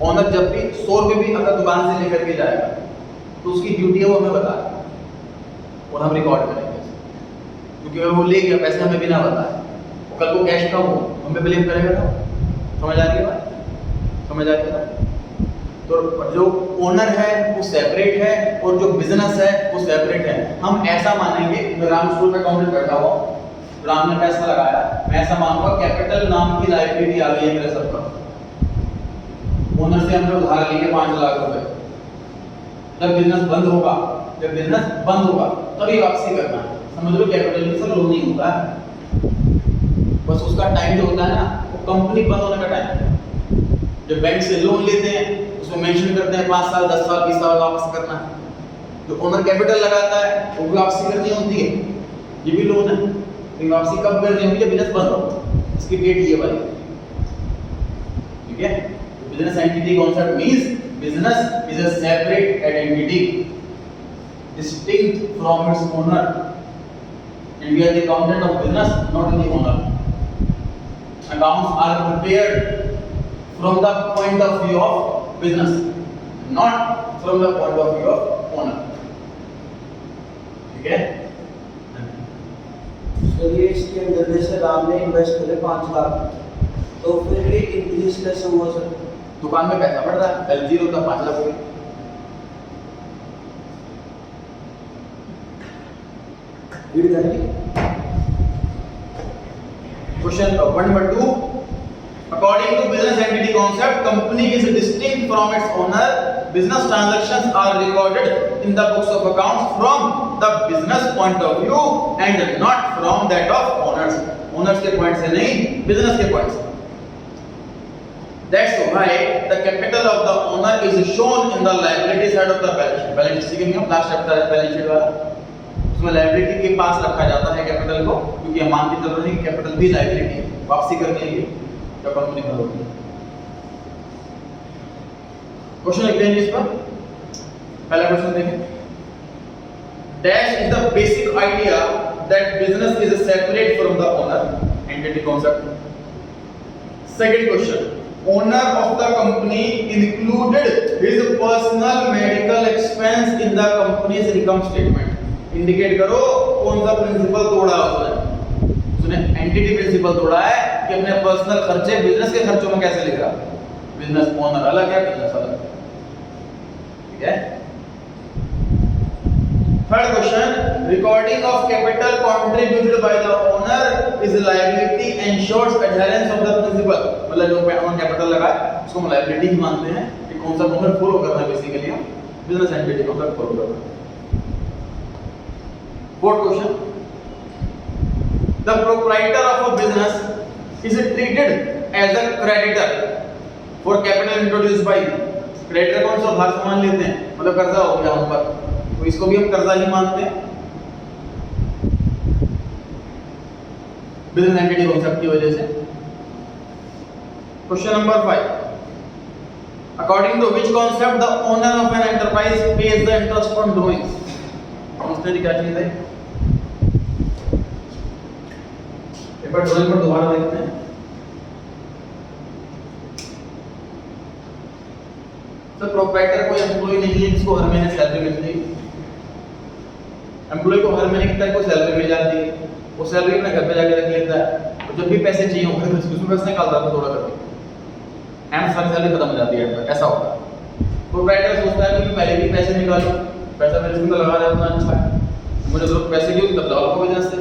ओनर जब भी 100 रुपये भी अगर दुकान से लेकर के जाएगा तो उसकी ड्यूटी है वो हमें बताए और हम रिकॉर्ड करेंगे. क्योंकि अगर वो ले गया पैसे हमें बिना बताए, वो कल को कैश कम हो, हमें ब्लेम करेगा ना। समझ आ रही है बात? समझ आ रही है बात? तो जो ओनर है वो सेपरेट है और जो बिजनेस है वो सेपरेट है। हम ऐसा मानेंगे, मैं राम स्कूल में अकाउंटेंट बैठा हुआ, राम ने पैसा लगाया, मैं ऐसा मानूंगा कैपिटल नाम की लाइबिलिटी आ गई है मेरे सर पर। ओनर से हमने उधार लिए 5 लाख रुपए। जब बिजनेस बंद होगा, तभी वापसी करना है। समझ लो कैपिटल की सर लोन नहीं होता है, बस उसका टाइम जो होता है ना वो कंपनी बंद होने का टाइम है। जब बैंक से लोन लेते हैं उसमें मेंशन करते हैं 5 साल 10 साल 20 साल वापस करना है। जो ओनर कैपिटल लगाता है वो भी वापसी करनी होती है, ये भी लोन है। तो वापसी कब करनी होगी? जब बिजनेस बंद हो, इसकी डेट ये वाली, ठीक है। Business entity concept means business is a separate entity distinct from its owner, and we are the accountant of business, not the owner. Accounts are prepared from the point of view of business, not from the point of view of owner. ठीक है? चलिए इसके अंदर जैसे राम ने invest करे 5 लाख, तो फिर ये इंक्रीज कैसे हुआ सर? दुकान में पैसा बढ़ रहा है, पहले 0 था 5 लाख हो गया। Question 1 number 2. According to business entity concept, company is distinct from its owner. Business transactions are recorded in the books of accounts from the business point of view and not from that of owners. Owners के point से नहीं, business के point से. That's why the capital of the owner is shown in the liability side of the balance sheet. Balance sheet सीखेंगे हम, last chapter है balance sheet वाला. उसमें लायबिलिटी के पास रखा जाता है कैपिटल को, क्योंकि हम मान के चल रहे हैं कि कैपिटल भी लायबिलिटी है, वापसी करनी है जब कंपनी बंद होगी। क्वेश्चन लिखते हैं इस पर। पहला क्वेश्चन देखें। Dash is the basic idea that business is separate from the owner, entity concept. Second question, owner of the company included his personal medical expense in the companies income statement. Indicate करो कौन सा principal तोड़ा उसने entity principal तोड़ा है कि अपने personal खर्चे बिजनेस के खर्चों में कैसे लिख रहा है। बिजनेस ओनर अलग है, बिजनेस अलग है, ठीक है। Third question, recording of capital contributed by the owner is liability ensures adherence of the principle. मतलब जो ओनर कैपिटल लगा है उसको हम लायबिलिटी ही मानते हैं कि कौन सा कॉन्सेप्ट फॉलो करना है, बेसिकली हम बिजनेस एंटिटी कॉन्सेप्ट फॉलो करना है। Fourth question, the proprietor of a business is treated as a creditor for capital introduced by। creditor कौन सा उधार सामान लेते हैं, मतलब कर्जा हो गया हम पर, तो इसको भी हम कर्जा ही मानते हैं बिजनेस एंटिटी कॉन्सेप्ट की वजह से। Question number 5, according to which concept the owner of an enterprise pays the interest on drawings। समझते क्या चीज है? एक बार ड्राइंग पर दोबारा देखते हैं। सर प्रोप्राइटर कोई एम्प्लॉय नहीं है जिसको हर महीने सैलरी मिलती है। एम्प्लॉय को हर महीने कितना को सैलरी मिल जाती है, वो सैलरी अपने घर पे जाके रख लेता है, और जब भी पैसे चाहिए वो घर से उसमें पैसे निकालता है थोड़ा करके, एंड सारी सैलरी खत्म हो जाती है, ऐसा होता है। प्रोप्राइटर सोचता है कि पहले भी पैसे निकालो, पैसा मेरे इसमें लगा रहा है, अच्छा है, मुझे जरूरत पैसे की होगी तब लगाओ बिजनेस से,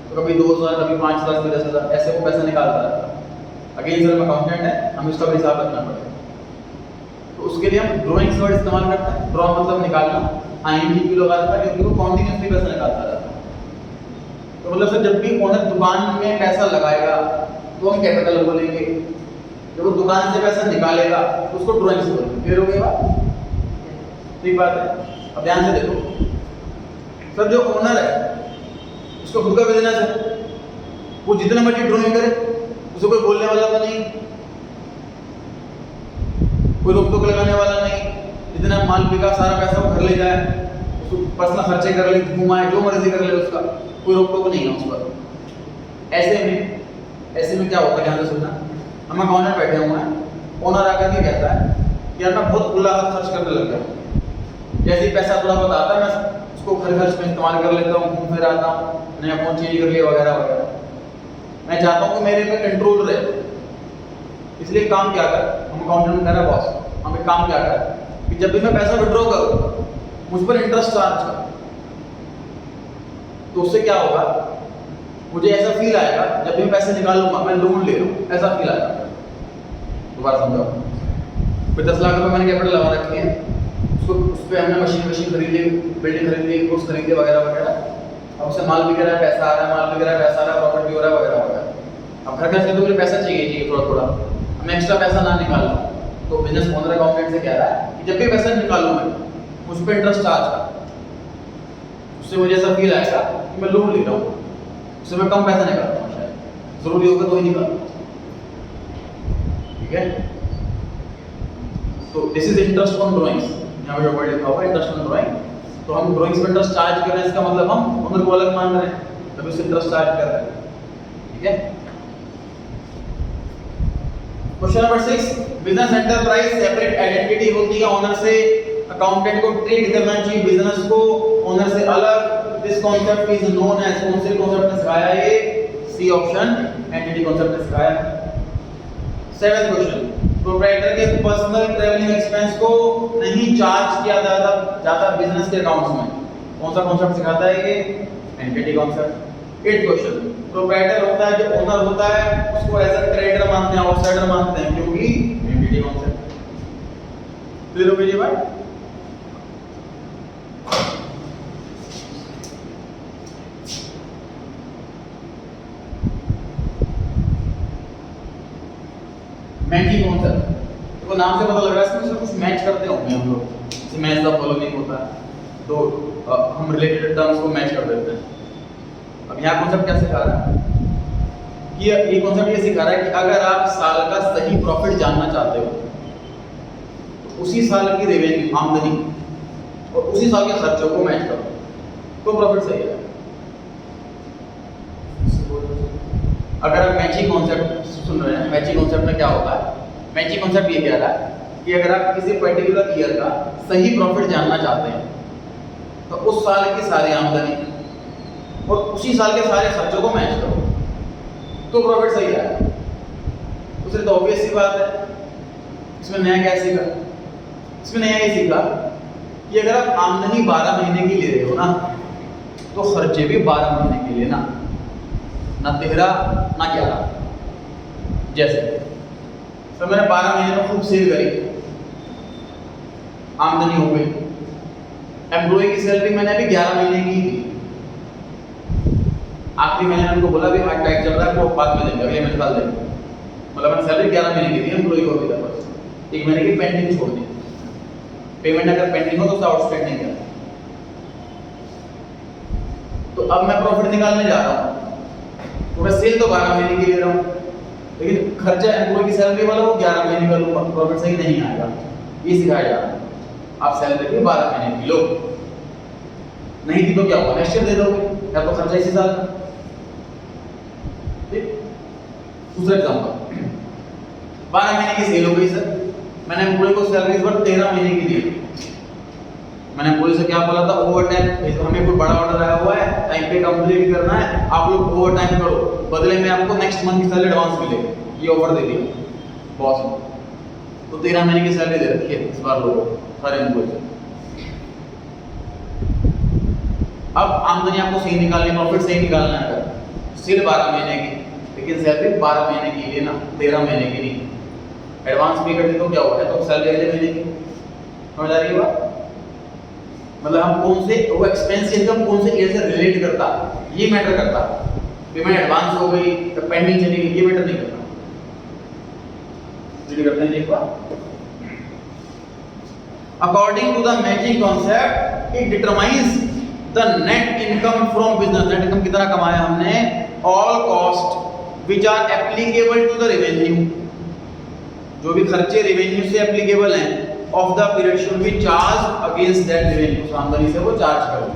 तो कभी 2,000 कभी 5,000 कभी 10,000 ऐसे वो पैसा निकालता रहता है। अगेन सर हम अकाउंटेंट है, हमें इसका भी हिसाब रखना पड़ेगा, तो उसके लिए हम ड्राइंग्स वर्ड इस्तेमाल करते हैं। ड्रॉ मतलब निकालना, आईएनजी लगा रहता है क्योंकि वो कॉन्टिन्यूसली पैसा निकालता रहता है। तो मतलब सर जब भी ओनर दुकान में पैसा लगाएगा तो हम कैपिटल बोलेंगे, जब वो दुकान से पैसा निकालेगा तो उसको ड्राइंग्स बोलेंगे। क्लियर हो गई बात? ठीक बात है। अब ध्यान से देखो सर, जो ओनर है उसका खुद का बिजनेस है, वो जितना मर्जी ड्राइंग करे उसे कोई बोलने वाला तो नहीं, कोई रोक टोक लगाने वाला नहीं, जितना माल बिका सारा पैसा वो घर ले जाए, उसको पर्सनल खर्चे कर ले, घुमाए, जो मर्जी कर ले, उसका कोई रोक टोक नहीं है उस पर। ऐसे में क्या होगा, ध्यान से सुनना। हम अकाउंटेंट बैठे हुए हैं, ओनर आकर के कहता है कि यार मैं बहुत खुला हाथ खर्च करने लग गया, जैसे ही पैसा थोड़ा बहुत आता है मैं उसको घर खर्च में इस्तेमाल कर लेता हूँ, घूम फिर आता हूँ, नया फोन चेंज कर लिया वगैरह वगैरह। मैं चाहता हूँ कि मेरे पे कंट्रोल रहे, इसलिए काम क्या कर, हम अकाउंटेंट में कह रहा बॉस, हम एक काम क्या कर कि जब भी मैं पैसा विड्रॉ करूँ मुझ पर इंटरेस्ट चार्ज कर, तो उससे क्या होगा, मुझे ऐसा फील आएगा जब भी मैं पैसे निकालूंगा मैं लोन ले रहा हूँ, ऐसा फील आएगा। दोबारा समझाओ, फिर 10 लाख रुपए मैंने कैपिटल लगा रखी है, उसको उस पर हमने मशीन खरीद ली, बिल्डिंग खरीद ली, कोर्स खरीद लिया वगैरह वगैरह। अब उससे माल बिक रहा है, पैसा आ रहा है, माल बिक रहा है, पैसा आ रहा है, प्रॉफिट भी हो रहा है वगैरह वगैरह। अब घर खर्च के तो मुझे पैसा चाहिए थोड़ा थोड़ा, मैं एक्स्ट्रा पैसा ना निकाल लूँ, तो बिजनेस ओनर अकाउंटेंट से कह रहा है कि जब भी पैसा निकालूँ मैं उस पर इंटरेस्ट चार्ज कर, उससे मुझे ऐसा फील आएगा कि मैं लोन ले रहा हूँ, उससे मैं कम पैसा निकालता हूँ, शायद जरूरी होगा तो ही निकालूँ। ठीक है, तो this is interest on drawings, यहाँ पे जो वर्ड लिखा हुआ है इंटरेस्ट ऑन ड्राइंग। तो हम ड्राइंग्स पे इंटरेस्ट चार्ज कर रहे हैं, इसका मतलब हम ओनर को अलग मान रहे हैं, तभी उससे इंटरेस्ट चार्ज कर रहे हैं। ठीक है, question number 6, business enterprise separate identity होती है ओनर से, अकाउंटेंट को ट्रीट करना चाहिए बिजनेस को ओनर से अलग। This concept is known as, कौन से कॉन्सेप्ट ने सिखाया ये, सी ऑप्शन, एंटिटी कॉन्सेप्ट ने सिखाया। 7th क्वेश्चन, प्रोप्राइटर के पर्सनल ट्रैवलिंग एक्सपेंस को नहीं चार्ज किया जाता बिजनेस के अकाउंट्स में, कौन सा कॉन्सेप्ट सिखाता है ये, entity concept. 8th question, proprietor होता है जो ओनर होता है उसको एज अ ट्रेडर मानते हैं, आउटसाइडर मानते हैं, क्योंकि एंटिटी कॉन्सेप्ट। क्लियर हो गई ये बात? मैचिंग कॉन्सेप्ट, तो नाम से पता लग रहा है इसमें कुछ मैच करते होंगे हम लोग, जैसे मैच द फॉलोइंग होता है तो हम रिलेटेड टर्म्स को मैच कर देते हैं। अब यहाँ कॉन्सेप्ट क्या सिखा रहा है कि ये कॉन्सेप्ट ये सिखा रहा है कि अगर आप साल का सही प्रॉफिट जानना चाहते हो तो उसी साल की रेवेन्यू, आमदनी और उसी साल के खर्चों को मैच करो तो प्रॉफिट सही है। अगर आप मैचिंग कॉन्सेप्ट सुन रहे हैं, मैचिंग कॉन्सेप्ट में क्या होता है, मैचिंग कॉन्सेप्ट ये कह रहा है कि अगर आप किसी पर्टिकुलर ईयर का सही प्रॉफिट जानना चाहते हैं तो उस साल की सारी आमदनी और उसी साल के सारे खर्चों को मैच करो तो प्रॉफिट सही आएगा। दूसरी तो ऑब्वियस सी बात है, इसमें नया क्या सीखा, इसमें नया ये सीखा कि अगर आप आमदनी 12 महीने की ले रहे हो ना तो खर्चे भी 12 महीने के लिए ना 13 ना 11। जैसे तो मैंने 12 महीने में खूब सेल करी, आमदनी हो गई, एम्प्लॉय की सैलरी मैंने अभी 11 महीने की थी, आखिरी महीने उनको बोला भी हार्ट टाइट चल रहा है वो बाद में देंगे, अगले महीने निकाल देंगे, मतलब मैंने सैलरी 11 महीने की थी, एम्प्लॉय को अभी तक बस 1 महीने की पेंडिंग छोड़ दी, पेमेंट अगर पेंडिंग हो तो उसका आउटस्टैंडिंग है। तो अब मैं प्रॉफिट निकालने जा रहा हूँ तो मैं सेल तो 12 महीने की ले रहा हूँ, लेकिन खर्चा एम्प्लॉय की सैलरी वाला वो 11 महीने का लूंगा, प्रॉफिट सही नहीं आएगा। ये सिखाया जा रहा है, आप सैलरी भी 12 महीने की लो, नहीं थी तो क्या होगा, नेक्स्ट ईयर दे दोगे, या तो खर्चा इसी साल का। ठीक, दूसरा एग्जांपल, 12 महीने की सेल हो गई सर, मैंने एम्प्लॉय को सैलरी इस बार 13 महीने की दी, मैंने एम्प्लॉय से क्या बोला था, ओवर टाइम, हमें कोई बड़ा ऑर्डर आया हुआ है, टाइम पे कंप्लीट करना है, आप लोग ओवर टाइम करो, बदले में आपको नेक्स्ट मंथ की सैलरी एडवांस मिलेगी, ये ऑफर दे दिया बॉस ने। तो 13 महीने की सैलरी दे रखी है इस बार लोगों सारे एम्प्लॉय। अब आमदनी आपको सही निकालनी, प्रॉफिट सही निकालना है, अगर सिर्फ 12 महीने की, लेकिन सैलरी 12 महीने की लेना, 13 महीने की नहीं। एडवांस पे कर दे तो क्या होगा, तो सैलरी अगले महीने की। समझ आ रही है बात? मतलब हम कौन से वो एक्सपेंस इनकम कौन से ईयर से रिलेट करता, ये मैटर करता। पेमेंट एडवांस हो गई तो पेंडिंग चली गई, ये मैटर नहीं करता। ये करते हैं, एक बार according to the matching concept it determines the net income from business. Net income कितना कमाया हमने, all cost which are applicable to the revenue, जो भी खर्चे रेवेन्यू से एप्लीकेबल हैं of the period should be charge against that revenue, आमदनी से वो चार्ज करो।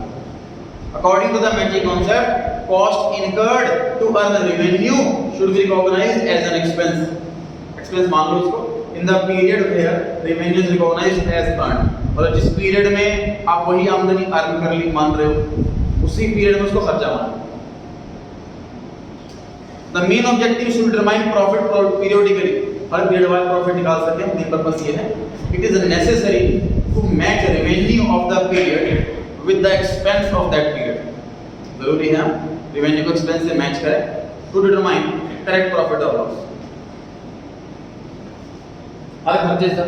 According to the matching concept cost incurred to earn revenue should be recognised as an expense. Expense मान लो इसको, in the period where revenue is recognised as earn, मतलब जिस period में आप वही आमदनी अर्न कर ली मान रहे हो, उसी पीरियड में उसको खर्चा मानो। The main objective should determine profit periodically, हर पीरियड वाइज प्रॉफिट निकाल सके हम, मेन पर्पस ये है। It is necessary to match revenue of the period with the expense of that period, जरूरी है हम रेवेन्यू को एक्सपेंस से मैच करें टू डिटरमाइन करेक्ट प्रॉफिट और लॉस। हर खर्चे से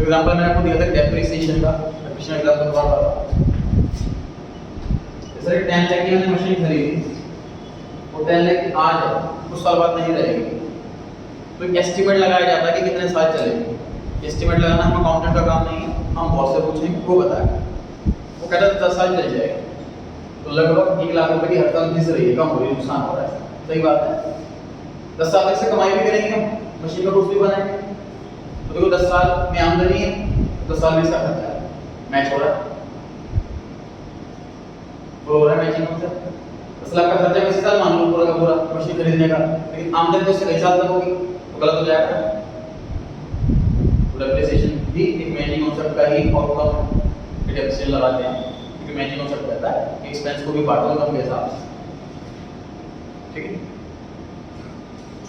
एग्जांपल मैंने आपको दिया था डेप्रिसिएशन का, डेप्रिसिएशन एग्जांपल बता रहा था। जैसे 10 लाख की मैंने मशीन खरीदी, वो 10 लाख की आज है, कुछ साल बाद नहीं रहेगी, तो एक एस्टीमेट लगाया जाता है कि कितने साल चलेगी। एस्टीमेट लगाना हम अकाउंटेंट का काम नहीं है, हम बॉस से पूछेंगे, वो बताएगा। वो कहता है 10 साल चल जाएगा, तो लगभग 1 लाख रुपए की हर साल घिस रही है, कम हो रही है, नुकसान हो रहा है। सही बात है। 10 साल तक से कमाई भी करेंगे हम, मशीन का कुछ भी बनाएंगे, तो देखो 10 साल में आमदनी है, 10 साल में इसका खर्चा है, मैच हो रहा है, हो रहा है मैचिंग कॉन्सेप्ट। 10 लाख का खर्चा मैं इसी साल मान लूं पूरा का पूरा मशीन खरीदने का, लेकिन आमदनी तो उससे कई साल तक होगी, तो गलत हो जाएगा। डेप्रिसिएशन भी एक मैचिंग कॉन्सेप्ट का ही आउटकम है, डेप्रिसिएशन लगाते हैं क्योंकि मैचिंग कॉन्सेप्ट कहता है एक्सपेंस को भी बांटो कम के हिसाब से, ठीक है।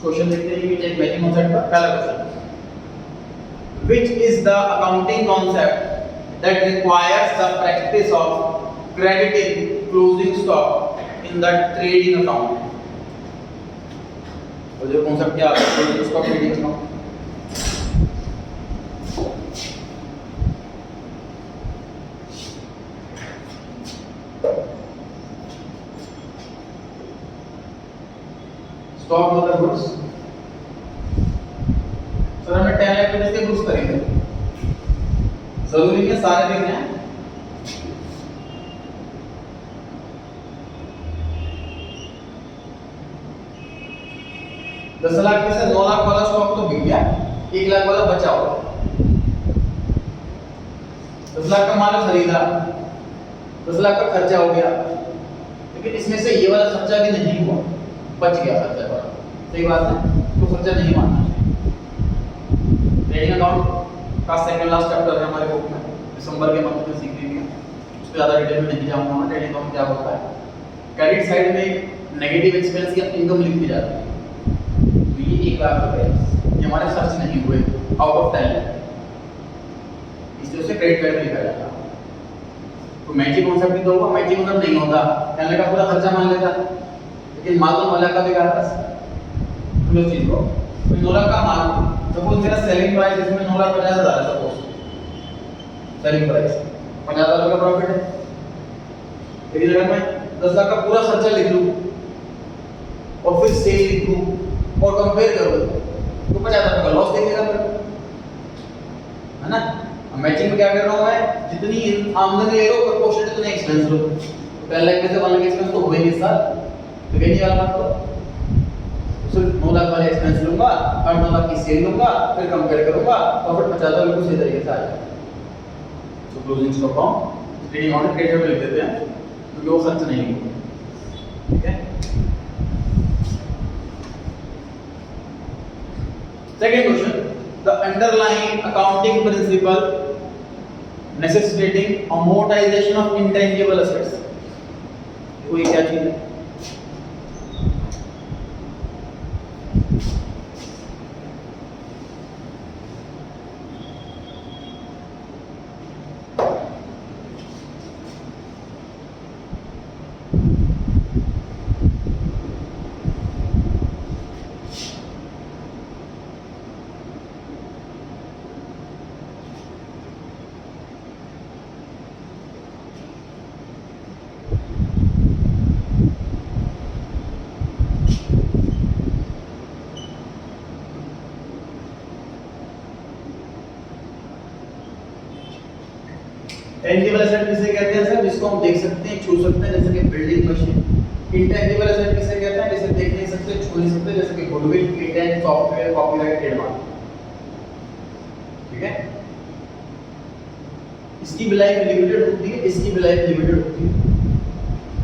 क्वेश्चन देखते हैं कि मैचिंग कॉन्सेप्ट का पहला question, which is the accounting concept that requires the practice of crediting closing stock in the trading account। तो जो कॉन्सेप्ट क्या है closing stock trading account, stock मतलब गुड्स। सर हमें 10 लाख रुपए के गुड्स खरीदे, जरूरी है सारे लिखने हैं। दस लाख में से 9 लाख वाला स्टॉक तो बिक गया, 1 लाख वाला बचा हुआ। 10 लाख का माल खरीदा, 10 लाख का खर्चा हो गया, लेकिन इसमें से ये वाला खर्चा भी नहीं हुआ, बच गया खर्चा वाला। सही बात है, तो खर्चा नहीं मानना चाहिए। ट्रेडिंग अकाउंट का सेकंड लास्ट चैप्टर है हमारे बुक में, दिसंबर के मंथ में सीख लीजिए, उस पर ज़्यादा डिटेल में नहीं जाऊंगा मैं। ट्रेडिंग अकाउंट क्या होता है, क्रेडिट साइड में नेगेटिव एक्सपेंस या इनकम लिखी जाती है, तो ये 1 लाख रुपए ये हमारे खर्च नहीं हुए आउट ऑफ 10 लाख, इसलिए उसे क्रेडिट साइड में लिखा जाता है। तो मैचिंग कॉन्सेप्ट भी तो होगा, मैचिंग कॉन्सेप्ट नहीं होता 10 लाख का पूरा खर्चा मान लेता, लेकिन माल तो 9 लाख का बिका रहा था उस चीज को। तो 9 लाख का माल, सपोज मेरा सेलिंग प्राइस इसमें 9,50,000 है, सपोज सेलिंग प्राइस 50,000 का प्रॉफिट है, लेकिन अगर मैं 10 लाख का पूरा खर्चा लिख लूं और फिर सेल लिख दूं और कंपेयर करूं तो 50,000 का लॉस दिखेगा फिर, है ना। मैचिंग में क्या कर रहा हूं मैं, जितनी आमदनी ले लो प्रोपोर्शनल उतने एक्सपेंस लो। 10 लाख में से 1 लाख एक्सपेंस तो हुए नहीं इस साल, तो कहीं नहीं वाला तो सिर्फ 9 लाख वाले एक्सपेंस लूंगा और 9 लाख की सेल लूंगा, फिर कंपेयर करूंगा और फिर 50,000 बिल्कुल सही तरीके से आ जाएगा। तो closing stock account trading account credit में लिख देते हैं क्योंकि वो खर्च नहीं होगा, ठीक है। Second question, the underlying accounting principle necessitating amortisation of intangible assets, देखो ये क्या चीज है। टेंजिबल एसेट किसे कहते हैं सर, जिसको हम देख सकते हैं, छू सकते हैं, जैसे कि बिल्डिंग मशीन। इंटेंजिबल एसेट किसे कहते हैं, जिसे देख नहीं सकते, छू नहीं सकते, जैसे कि goodwill, patent, software, copyright, trademark, ठीक है। इसकी भी लाइफ लिमिटेड होती है, इसकी भी लाइफ लिमिटेड होती है।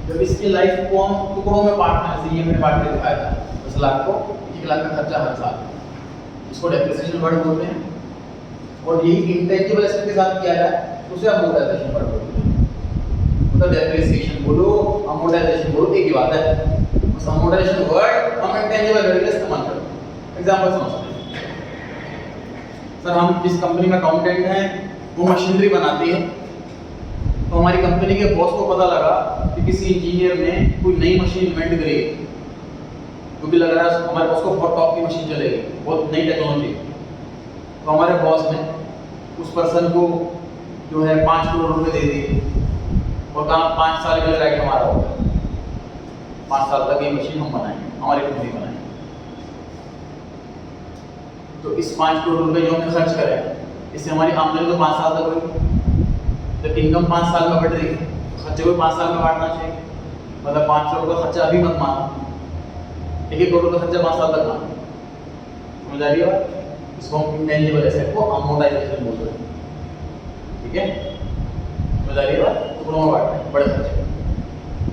जब इसकी लाइफ को हम टुकड़ों में बांटना है, जैसे ये मैंने बांट के दिखाया था 10 लाख को, 1 लाख का खर्चा हर साल, इसको डेप्रिसिएशन वर्ड बोलते हैं। और यही इंटेंजिबल एसेट के साथ किया जाए उसे अमोर्टाइजेशन वर्ड बोलते हैं। मतलब डेप्रिसिएशन बोलो, अमोर्टाइजेशन बोलो, एक ही बात है। उस अमोर्टाइजेशन वर्ड हम इंटेंजिबल वैल्यू का इस्तेमाल करते हैं। एग्जांपल समझते हैं। सर हम जिस कंपनी में अकाउंटेंट हैं वो मशीनरी बनाती है, तो हमारी कंपनी के बॉस को पता लगा कि किसी इंजीनियर ने कोई नई मशीन इन्वेंट करी है, क्योंकि लग रहा है हमारे बॉस को बहुत टॉप की मशीन चलेगी, बहुत नई टेक्नोलॉजी। तो हमारे बॉस ने उस पर्सन को जो है 5 करोड़ रुपए दे दिए और कहा 5 साल के लिए राइट हमारा होगा, 5 साल तक ये मशीन हम बनाएंगे, हमारी कंपनी बनाएंगे। तो इस 5 करोड़ रुपए जो हमने खर्च करें, इससे हमारी आमदनी तो 5 साल तक होगी। जब इनकम 5 साल में बढ़ रही है, खर्चे को 5 साल में बांटना चाहिए। मतलब 5 करोड़ का खर्चा अभी मत मानो, 1 करोड़ का खर्चा 5 साल तक मानो। समझ आ रही है बात? इसको हम इंटेंजिबल एसेट को अमोर्टाइजेशन बोलते हैं। ठीक है, समझ आ रही है बात? टुकड़ों में बांटना है, बड़े खर्चे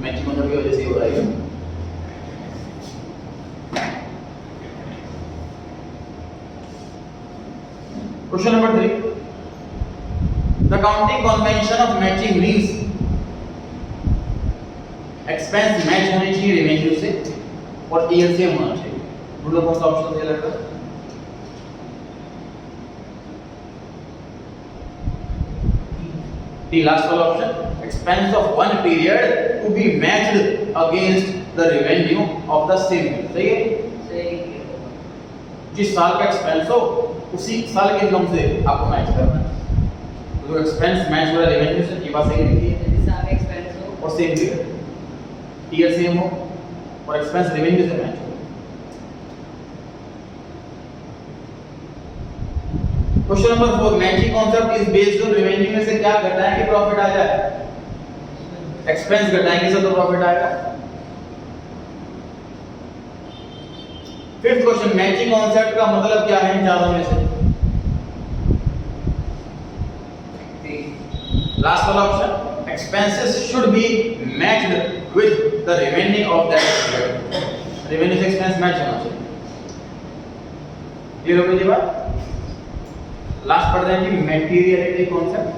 मैचिंग मेथड की वजह से हो रहा है। Question number 3, the counting convention of matching means expense match होने चाहिए रेवेन्यू से और ईयर से होना चाहिए। ढूंढो कौन सा ऑप्शन सही लगता है। The last वाला option, expense of one period to be matched against the revenue of the same period। सही है? सही है। जिस साल का एक्सपेंस हो उसी साल के इनकम से आपको मैच करना है। तो एक्सपेंस मैच हो रहा है रेवेन्यू से, ये बात सही लिखी है। जिस साल एक्सपेंस हो और सेम पीरियड, ईयर सेम हो और एक्सपेंस रेवेन्यू से मैच हो। Question number 4, matching concept is based on revenue में से क्या घटाएंगे प्रॉफिट आ जाए, एक्सपेंस घटाएंगे से तो प्रॉफिट आएगा। फिफ्थ क्वेश्चन, मैचिंग कॉन्सेप्ट का मतलब क्या है इन चारों में से। लास्ट वाला option, expenses should be matched with the revenue of that period. Revenue से एक्सपेंस मैच होना चाहिए। क्लियर हो गई ये बात? लास्ट पढ़ रहे हैं जी materiality concept.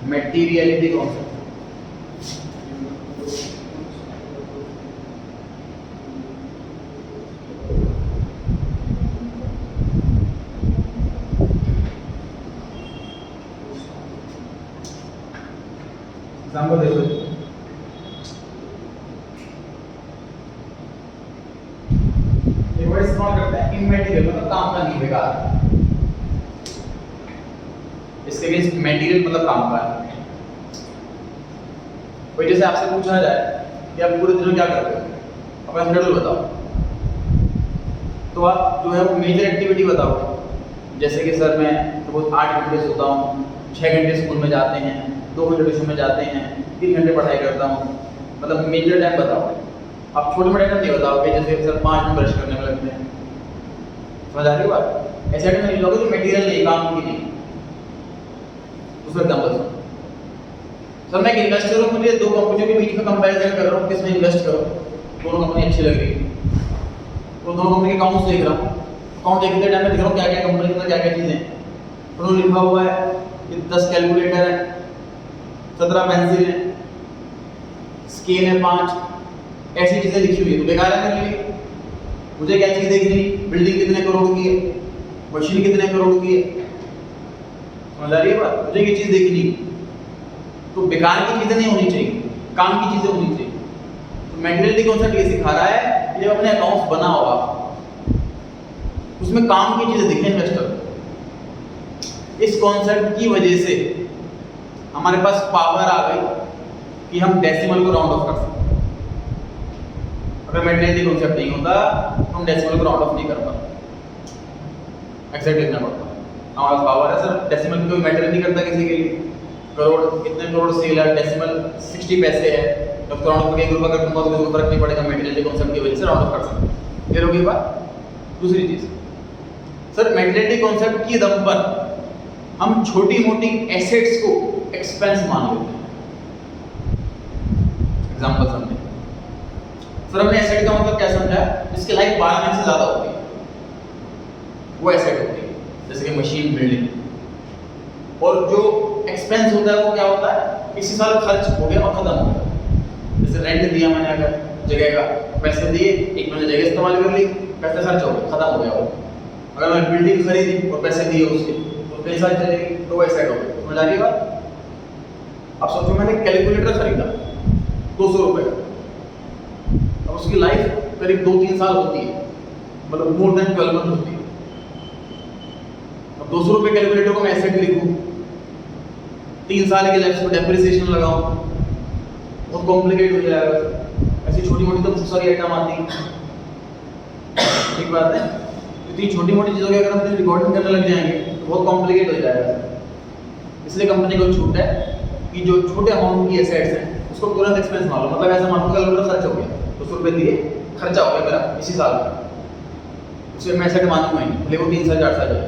Materiality concept example देखो। एक वर्ड इस्तेमाल करते हैं इमैटेरियल, मतलब काम का नहीं, बेकार। इसके अगेंस्ट मटेरियल मतलब काम का है। कोई जैसे आपसे पूछा जाए कि आप पूरे दिन में क्या करते हो, अपना शेड्यूल बताओ, तो आप जो है वो मेजर एक्टिविटी बताओ। जैसे कि सर मैं रोज 8 घंटे सोता हूँ, 6 घंटे स्कूल में जाते हैं, 2 घंटे ट्यूशन में जाते हैं, 3 घंटे पढ़ाई करता हूँ, मतलब मेजर टाइम बताओ। आप छोटे मोटे टाइम नहीं बताओगे, जैसे सर 5 मिनट ब्रश करने में लगते हैं। समझ आ रही है बात? ऐसे टाइम नहीं लोगे जो मटेरियल नहीं, काम की नहीं। उसका एग्जांपल सुनो। सर मैं एक इन्वेस्टर हूँ, मुझे 2 कंपनियों के बीच में कंपैरिजन कर रहा हूँ, किसमें इन्वेस्ट करूँ। दोनों कंपनी अच्छी लग रही है, तो दोनों कंपनी के अकाउंट्स देख रहा हूँ। अकाउंट देखते टाइम में देख रहा हूँ क्या क्या कंपनी के अंदर क्या क्या चीज़ें हैं। उन्होंने लिखा हुआ है कि 10 कैलकुलेटर है, 17 पेंसिल है, स्केल है 5, ऐसी चीजें लिखी हुई है, तो बेकार है मेरे लिए। मुझे क्या चीज देखनी, बिल्डिंग कितने करोड़ की है, मशीन कितने करोड़ की है। समझ आ रही है बात? मुझे ये चीज देखनी, तो बेकार की चीजें नहीं होनी चाहिए, काम की चीजें होनी चाहिए। तो मेंटलिटी कॉन्सेप्ट ये सिखा रहा है कि जब अपने अकाउंट्स बनाओ आप, उसमें काम की चीजें दिखें इन्वेस्टर। इस कॉन्सेप्ट की वजह से हमारे पास पावर आ गई कि हम डेसिमल को राउंड ऑफ कर सकते हैं। अगर मेंटलिटी कॉन्सेप्ट नहीं होता तो हम डेसिमल को राउंड ऑफ नहीं कर पाते, एक्सेप्ट लिखना पड़ता। हमारे पास पावर है सर, डेसिमल कोई मैटर नहीं करता किसी के लिए। करोड़, कितने करोड़ सेल है, डेसिमल 60 पैसे है, जब राउंड ऑफ 1 रुपया कर दूंगा तो किसी को फर्क नहीं पड़ेगा, मेंटलिटी कॉन्सेप्ट की वजह से राउंड ऑफ कर सकते हैं। क्लियर होगी बात? दूसरी चीज सर, मेंटलिटी कॉन्सेप्ट की दम पर हम छोटी मोटी एसेट्स को एक्सपेंस मान लेते हैं। एग्जांपल समझे सर, हमने एसेट का मतलब क्या समझा, जिसकी लाइफ 12 महीने से ज्यादा होती है, वो एसेट होती है, जैसे कि मशीन, बिल्डिंग। और जो एक्सपेंस होता है वो क्या होता है, इसी साल खर्च हो गया और खत्म हो गया। जैसे रेंट दिया मैंने अगर जगह का, पैसे दिए, एक महीने जगह इस्तेमाल कर ली, पैसे खर्च हो गए, खत्म हो गया वो। अगर मैं बिल्डिंग खरीदी और पैसे दिए उसके तो कई साल चलेगी, तो वो एसेट हो गया। समझ आ रही है बात? अब सोचो मैंने कैलकुलेटर खरीदा 200 रुपए का, अब उसकी लाइफ करीब 2-3 साल होती है, मतलब मोर देन 12 मंथ होती है। अब 200 रुपए कैलकुलेटर को मैं एसेट लिखूं, 3 साल के लाइफ में डेप्रिसिएशन लगाऊं, बहुत कॉम्प्लिकेट हो जाएगा। ऐसी छोटी मोटी तो बहुत सारी आइटम आती है, ठीक बात है। इतनी छोटी मोटी चीज़ों की अगर हम रिकॉर्डिंग करने लग जाएंगे तो बहुत कॉम्प्लिकेट हो जाएगा। इसलिए कंपनी को छूट है कि जो छोटे अमाउंट की एसेट्स हैं उसको तुरंत एक्सपेंस मान लो। मतलब ऐसा मान लो कैलकुलेटर खर्च हो गया, 200 रुपये दिए, खर्चा हो गया मेरा इसी साल में, उसमें मैं एसेट मानूंगा ही, भले वो 3 साल 4 साल जाए।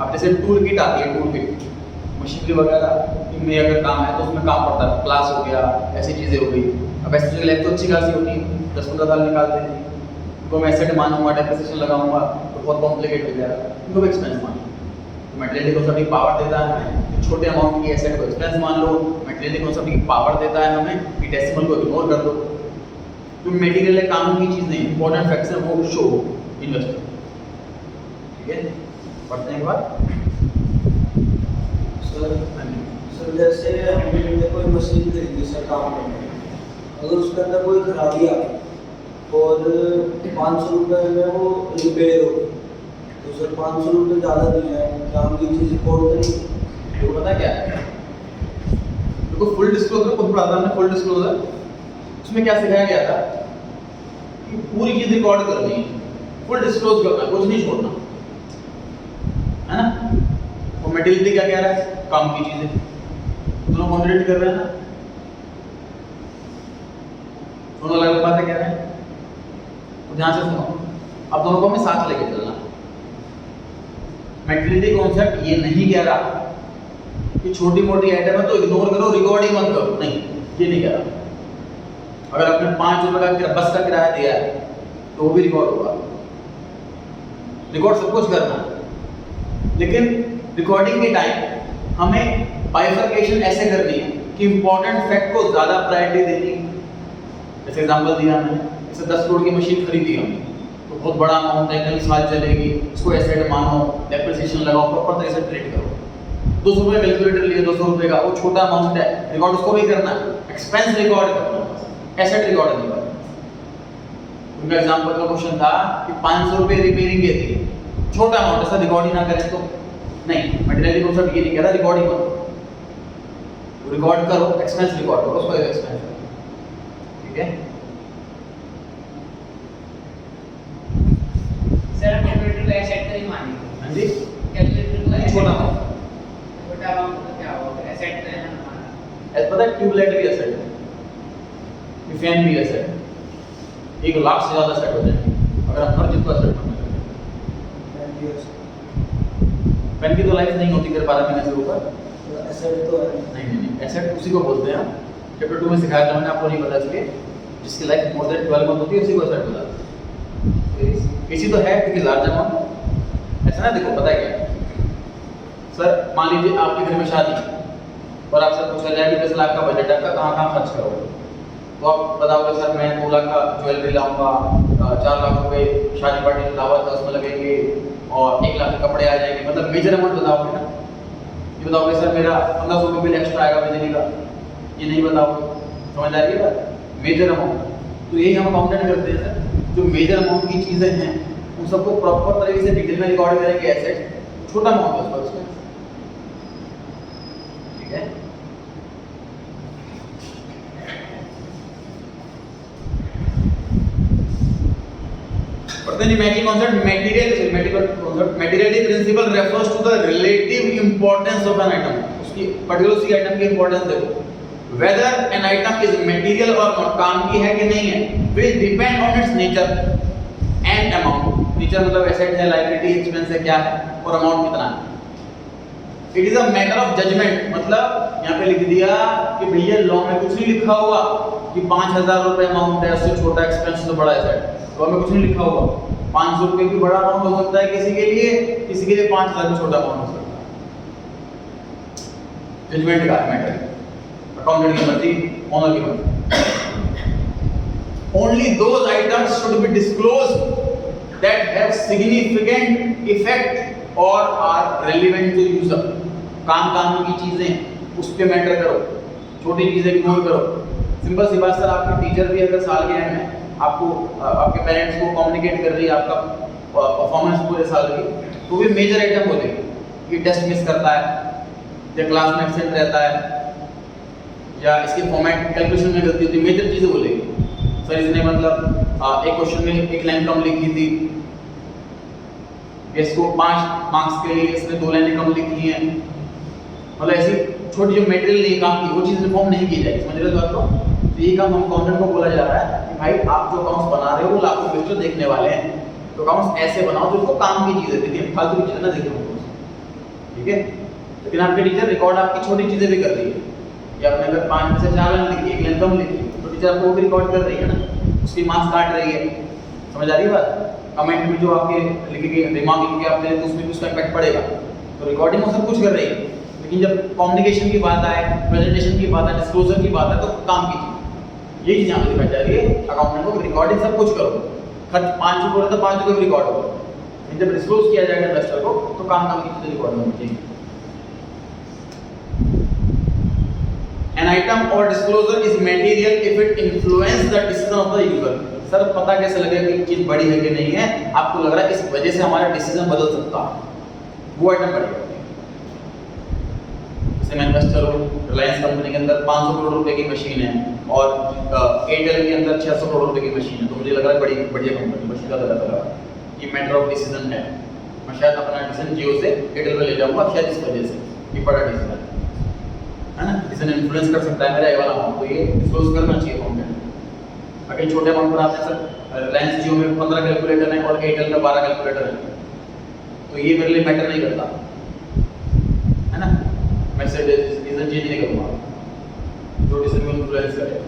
अब जैसे टूल किट आती है, टूल किट मशीनरी वगैरह में अगर काम है तो उसमें काम पड़ता है, क्लास हो गया, ऐसी चीज़ें हो गई। अब ऐसी चीज़ें लाइफ तो अच्छी खासी होती है, 10-15 साल निकाल देती है, उनको मैं एसेट मानूंगा, डेप्रिसिएशन लगाऊंगा तो बहुत कॉम्प्लिकेट हो जाएगा, उनको एक्सपेंस मान लो। मटेरियल कॉन्सेप्ट की पावर देता है हमें, छोटे अमाउंट की एसेट को एक्सपेंस मान लो। मटेरियल कॉन्सेप्ट की पावर देता है हमें कि डेसिमल को इग्नोर कर दो। तो मटेरियल है काम की चीज़ें, इंपॉर्टेंट फैक्ट्स हैं, वो शो हो इन्वेस्टर। ठीक है, पढ़ते हैं एक बार। सर जैसे हमने कोई मशीन खरीदी सर काम करने, अगर उसके अंदर कोई खराबी आ गई और 500 रुपये में वो रिपेयर हो, तो सर 500 रुपये ज़्यादा नहीं है, क्या हम ये चीज़ रिकॉर्ड करेंगे? तो पता क्या है, देखो फुल डिस्क्लोजर खुद पढ़ा था हमने, फुल डिस्क्लोजर उसमें क्या सिखाया गया था कि पूरी चीज रिकॉर्ड करनी है, फुल डिस्क्लोज करना, कुछ नहीं छोड़ना, है ना। और मेटेरियलिटी क्या कह रहा है, काम की चीजें, दोनों कॉन्ट्रडिक्ट कर रहे हैं ना, दोनों अलग अलग बातें कह रहे हैं। तो ध्यान से सुनो, अब दोनों को हमें साथ लेके चलना। मेटेरियलिटी कॉन्सेप्ट ये नहीं कह रहा कि छोटी मोटी आइटम है तो इग्नोर करो, रिकॉर्ड ही मत करो, नहीं, ये नहीं कह रहा। अगर आपने 5 रुपए का बस का किराया दिया है तो वो भी रिकॉर्ड होगा, रिकॉर्ड सब कुछ करना है। लेकिन रिकॉर्डिंग के टाइम हमें बाइफर्केशन ऐसे करनी है कि इंपॉर्टेंट फैक्ट को ज्यादा प्रायोरिटी देनी है। जैसे एग्जांपल दिया मैंने, जैसे 10 करोड़ की मशीन खरीदी हमने, तो बहुत बड़ा अमाउंट है, कई साल चलेगी, उसको एसेट मानो, डेप्रिसिएशन लगाओ, प्रॉपर तरह से ट्रीट करो। 200 रुपये कैलकुलेटर लिए, 200 रुपये का, वो छोटा अमाउंट है, रिकॉर्ड उसको भी करना है, एक्सपेंस रिकॉर्ड करना, एसेट रिकॉर्ड नहीं करना। उनका एग्जांपल का क्वेश्चन था कि 500 रुपये रिपेयरिंग के दिए, छोटा अमाउंट, ऐसा रिकॉर्ड ही ना करें तो नहीं। मटेरियल कॉन्सेप्ट ये नहीं कह रहा रिकॉर्ड ही करो, रिकॉर्ड करो, एक्सपेंस रिकॉर्ड करो, उसको एक्सपेंस करो, ठीक है। सर कैलकुलेटर का एसेट तो नहीं मानेंगे। हाँ जी, कैलकुलेटर को छोटा अमाउंट, छोटा अमाउंट तो क्या होगा, एसेट तो है ना हमारा। पता है ट्यूबलाइट भी एसेट है, फैन भी एसेट है, 1 लाख से ज्यादा सेट हो जाएंगे अगर हम हर चीज को एसेट मानते हैं। फैन की तो लाइफ नहीं होती कर 12 महीने से ऊपर, एसेट तो है नहीं, एसेट उसी को बोलते हैं। चैप्टर 2 में सिखाया था मैंने, आपको नहीं पता, इसलिए जिसकी लाइफ मोर देन 12 मंथ होती है उसी को एसेट बोलते हैं। इसी तो है क्योंकि लार्ज अमाउंट ऐसा ना। देखो पता है क्या सर, मान लीजिए आपके घर में शादी और आपसे पूछा जाए कि 10 लाख का बजट है, आपका कहाँ खर्च करोगे, तो आप बताओगे सर मैं 2 लाख का ज्वेलरी लाऊंगा, 4 लाख रुपए शादी पार्टी की दावत है उसमें लगेंगे, और 1 लाख के कपड़े आ जाएंगे, मतलब मेजर अमाउंट बताओगे ना। ये बताओगे सर मेरा 1500 रुपये बिल एक्स्ट्रा आएगा बिजली का, ये नहीं बताओगे। समझ आ रही है बात, मेजर अमाउंट। तो यही हम अकाउंटेंट करते हैं सर, जो मेजर अमाउंट की चीज़ें हैं उन सबको प्रॉपर तरीके से डिटेल में रिकॉर्ड करेंगे एसेट, छोटा अमाउंट है उसका, ठीक है। Matching concept, materiality principle refers to the relative importance of an item. उसकी पर्टिकुलर उसी आइटम की इंपॉर्टेंस देखो, whether an item is material और नॉट, काम की है कि नहीं है, will depend on its nature and amount. Nature मतलब एसेट है, लायबिलिटी, एक्सपेंस है, क्या है, और अमाउंट कितना है। It is a matter of judgement, मतलब यहाँ पे लिख दिया कि भैया लॉ में कुछ नहीं लिखा हुआ कि 5000 रुपए अमाउंट है, उससे छोटा एक्सपेंस तो बड़ा एसेट, लॉ में कुछ नहीं लिखा हुआ। 500 रुपए भी बड़ा अमाउंट हो सकता है किसी के लिए, किसी के लिए 5000 भी छोटा अमाउंट हो सकता है। जजमेंट का मैटर, अकाउंटेंट की मर्जी, ओनर की मर्जी। Only those items should be disclosed that have significant effect or are relevant to user. काम की चीजें उस पे मैटर करो, छोटी चीजें इग्नोर करो। सिंपल सी बात सर, आपकी टीचर भी अगर साल के एंड में आपको आपके पेरेंट्स को कम्युनिकेट कर रही है आपका परफॉर्मेंस पूरे साल की, तो भी मेजर आइटम बोलेगी कि टेस्ट मिस करता है या क्लास में एब्सेंट रहता है या इसके फॉर्मेट कैलकुलेशन में गलती होती है, मेजर चीजें बोलेगी। सर इसने मतलब एक क्वेश्चन में एक लाइन कम लिखी थी, इसको 5 मार्क्स के लिए इसने 2 लाइनें कम लिखी हैं। मतलब ऐसी छोटी जो मटेरियल नहीं काम की वो चीज़ रिफॉर्म नहीं की जाएगी, समझ रहे हो बात को? तो ये काम हम अकाउंटेंट को बोला जा रहा है कि भाई आप जो अकाउंट्स बना रहे हो वो लाखों इन्वेस्टर देखने वाले हैं, तो अकाउंट्स ऐसे बनाओ जो उनको काम की चीज़ें देती हैं, फालतू की चीज़ें ना देखें उनको, ठीक है? लेकिन आपके टीचर रिकॉर्ड आपकी छोटी चीज़ें भी कर रही है कि आपने अगर 5 में से 4 लाइन लिखी, 1 लाइन कम लिखी, तो टीचर आपको वो भी रिकॉर्ड कर रही है ना, उसकी मार्क्स काट रही है। समझ आ रही है बात? कमेंट में जो आपके लिखे गए रिमार्क लिख के आप दे तो उसमें भी उसका इम्पैक्ट पड़ेगा। तो रिकॉर्डिंग वो सब कुछ कर रही है, लेकिन जब कम्युनिकेशन की बात आए, प्रेजेंटेशन की बात आए, डिस्क्लोजर की बात आए, तो काम की चीज़ यही चीज़ यहाँ पे दिखाई जा रही है। अकाउंटेंट को रिकॉर्डिंग सब कुछ करो, खर्च 5 रुपये तो 5 रुपये रिकॉर्ड करो, लेकिन जब डिस्क्लोज किया जाएगा इन्वेस्टर को तो काम की चीज़ें रिकॉर्ड होनी चाहिए। An item or disclosure is material if it influence the decision of the user. Sir पता कैसे लगेगा कि चीज बड़ी है कि नहीं है? आपको लग रहा है इस वजह से हमारा डिसीजन बदल सकता है, वो आइटम बड़ी होती है। जैसे मैं इन्वेस्टर हूँ, रिलायंस कंपनी के अंदर 500 करोड़ रुपए की मशीन है और एयरटेल के अंदर 600 करोड़ रुपए की मशीन है, तो मुझे लग रहा है बड़ी बढ़िया कंपनी, मशीन का लग रहा है ये मैटर ऑफ डिसीजन है। मैं शायद अपना डिसीजन जियो से एयरटेल पे ले जाऊंगा, शायद इस वजह से ये बड़ा डिसीजन है ना, डिसीजन इन्फ्लुएंस कर सकता है मेरा ये वाला अमाउंट, तो ये डिस्क्लोज करना चाहिए अकाउंटेंट। अगर छोटे अमाउंट पर आपने सर रिलायंस जियो में 15 कैलकुलेटर है और एयरटेल में 12 कैलकुलेटर है, तो ये मेरे लिए मैटर नहीं करता है ना, मैं से डिसीजन चेंज नहीं करूंगा जो डिसीजन को इन्फ्लुएंस करे।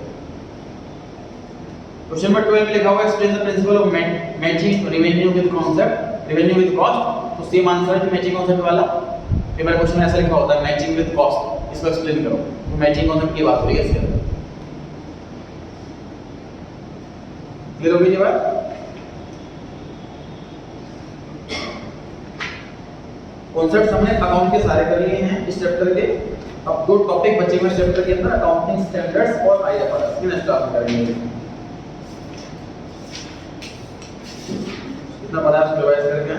क्वेश्चन नंबर 12 में लिखा हुआ है explain the principle of matching revenue with concept, revenue with cost, तो सेम आंसर है मैचिंग कॉन्सेप्ट वाला। पेपर क्वेश्चन में ऐसा लिखा होता है मैचिंग विद कॉस्ट, इसको एक्सप्लेन करो, तो मैचिंग कॉन्सेप्ट की बात हो रही है इसके अंदर। क्लियर हो गई ये बात? कॉन्सेप्ट्स हमने अकाउंट के सारे कर लिए हैं इस चैप्टर के। अब 2 टॉपिक बचे हुए चैप्टर के अंदर, अकाउंटिंग स्टैंडर्ड्स और आईएफआरएस की नेक्स्ट क्लास में करेंगे। कितना पता है, रिवाइज करके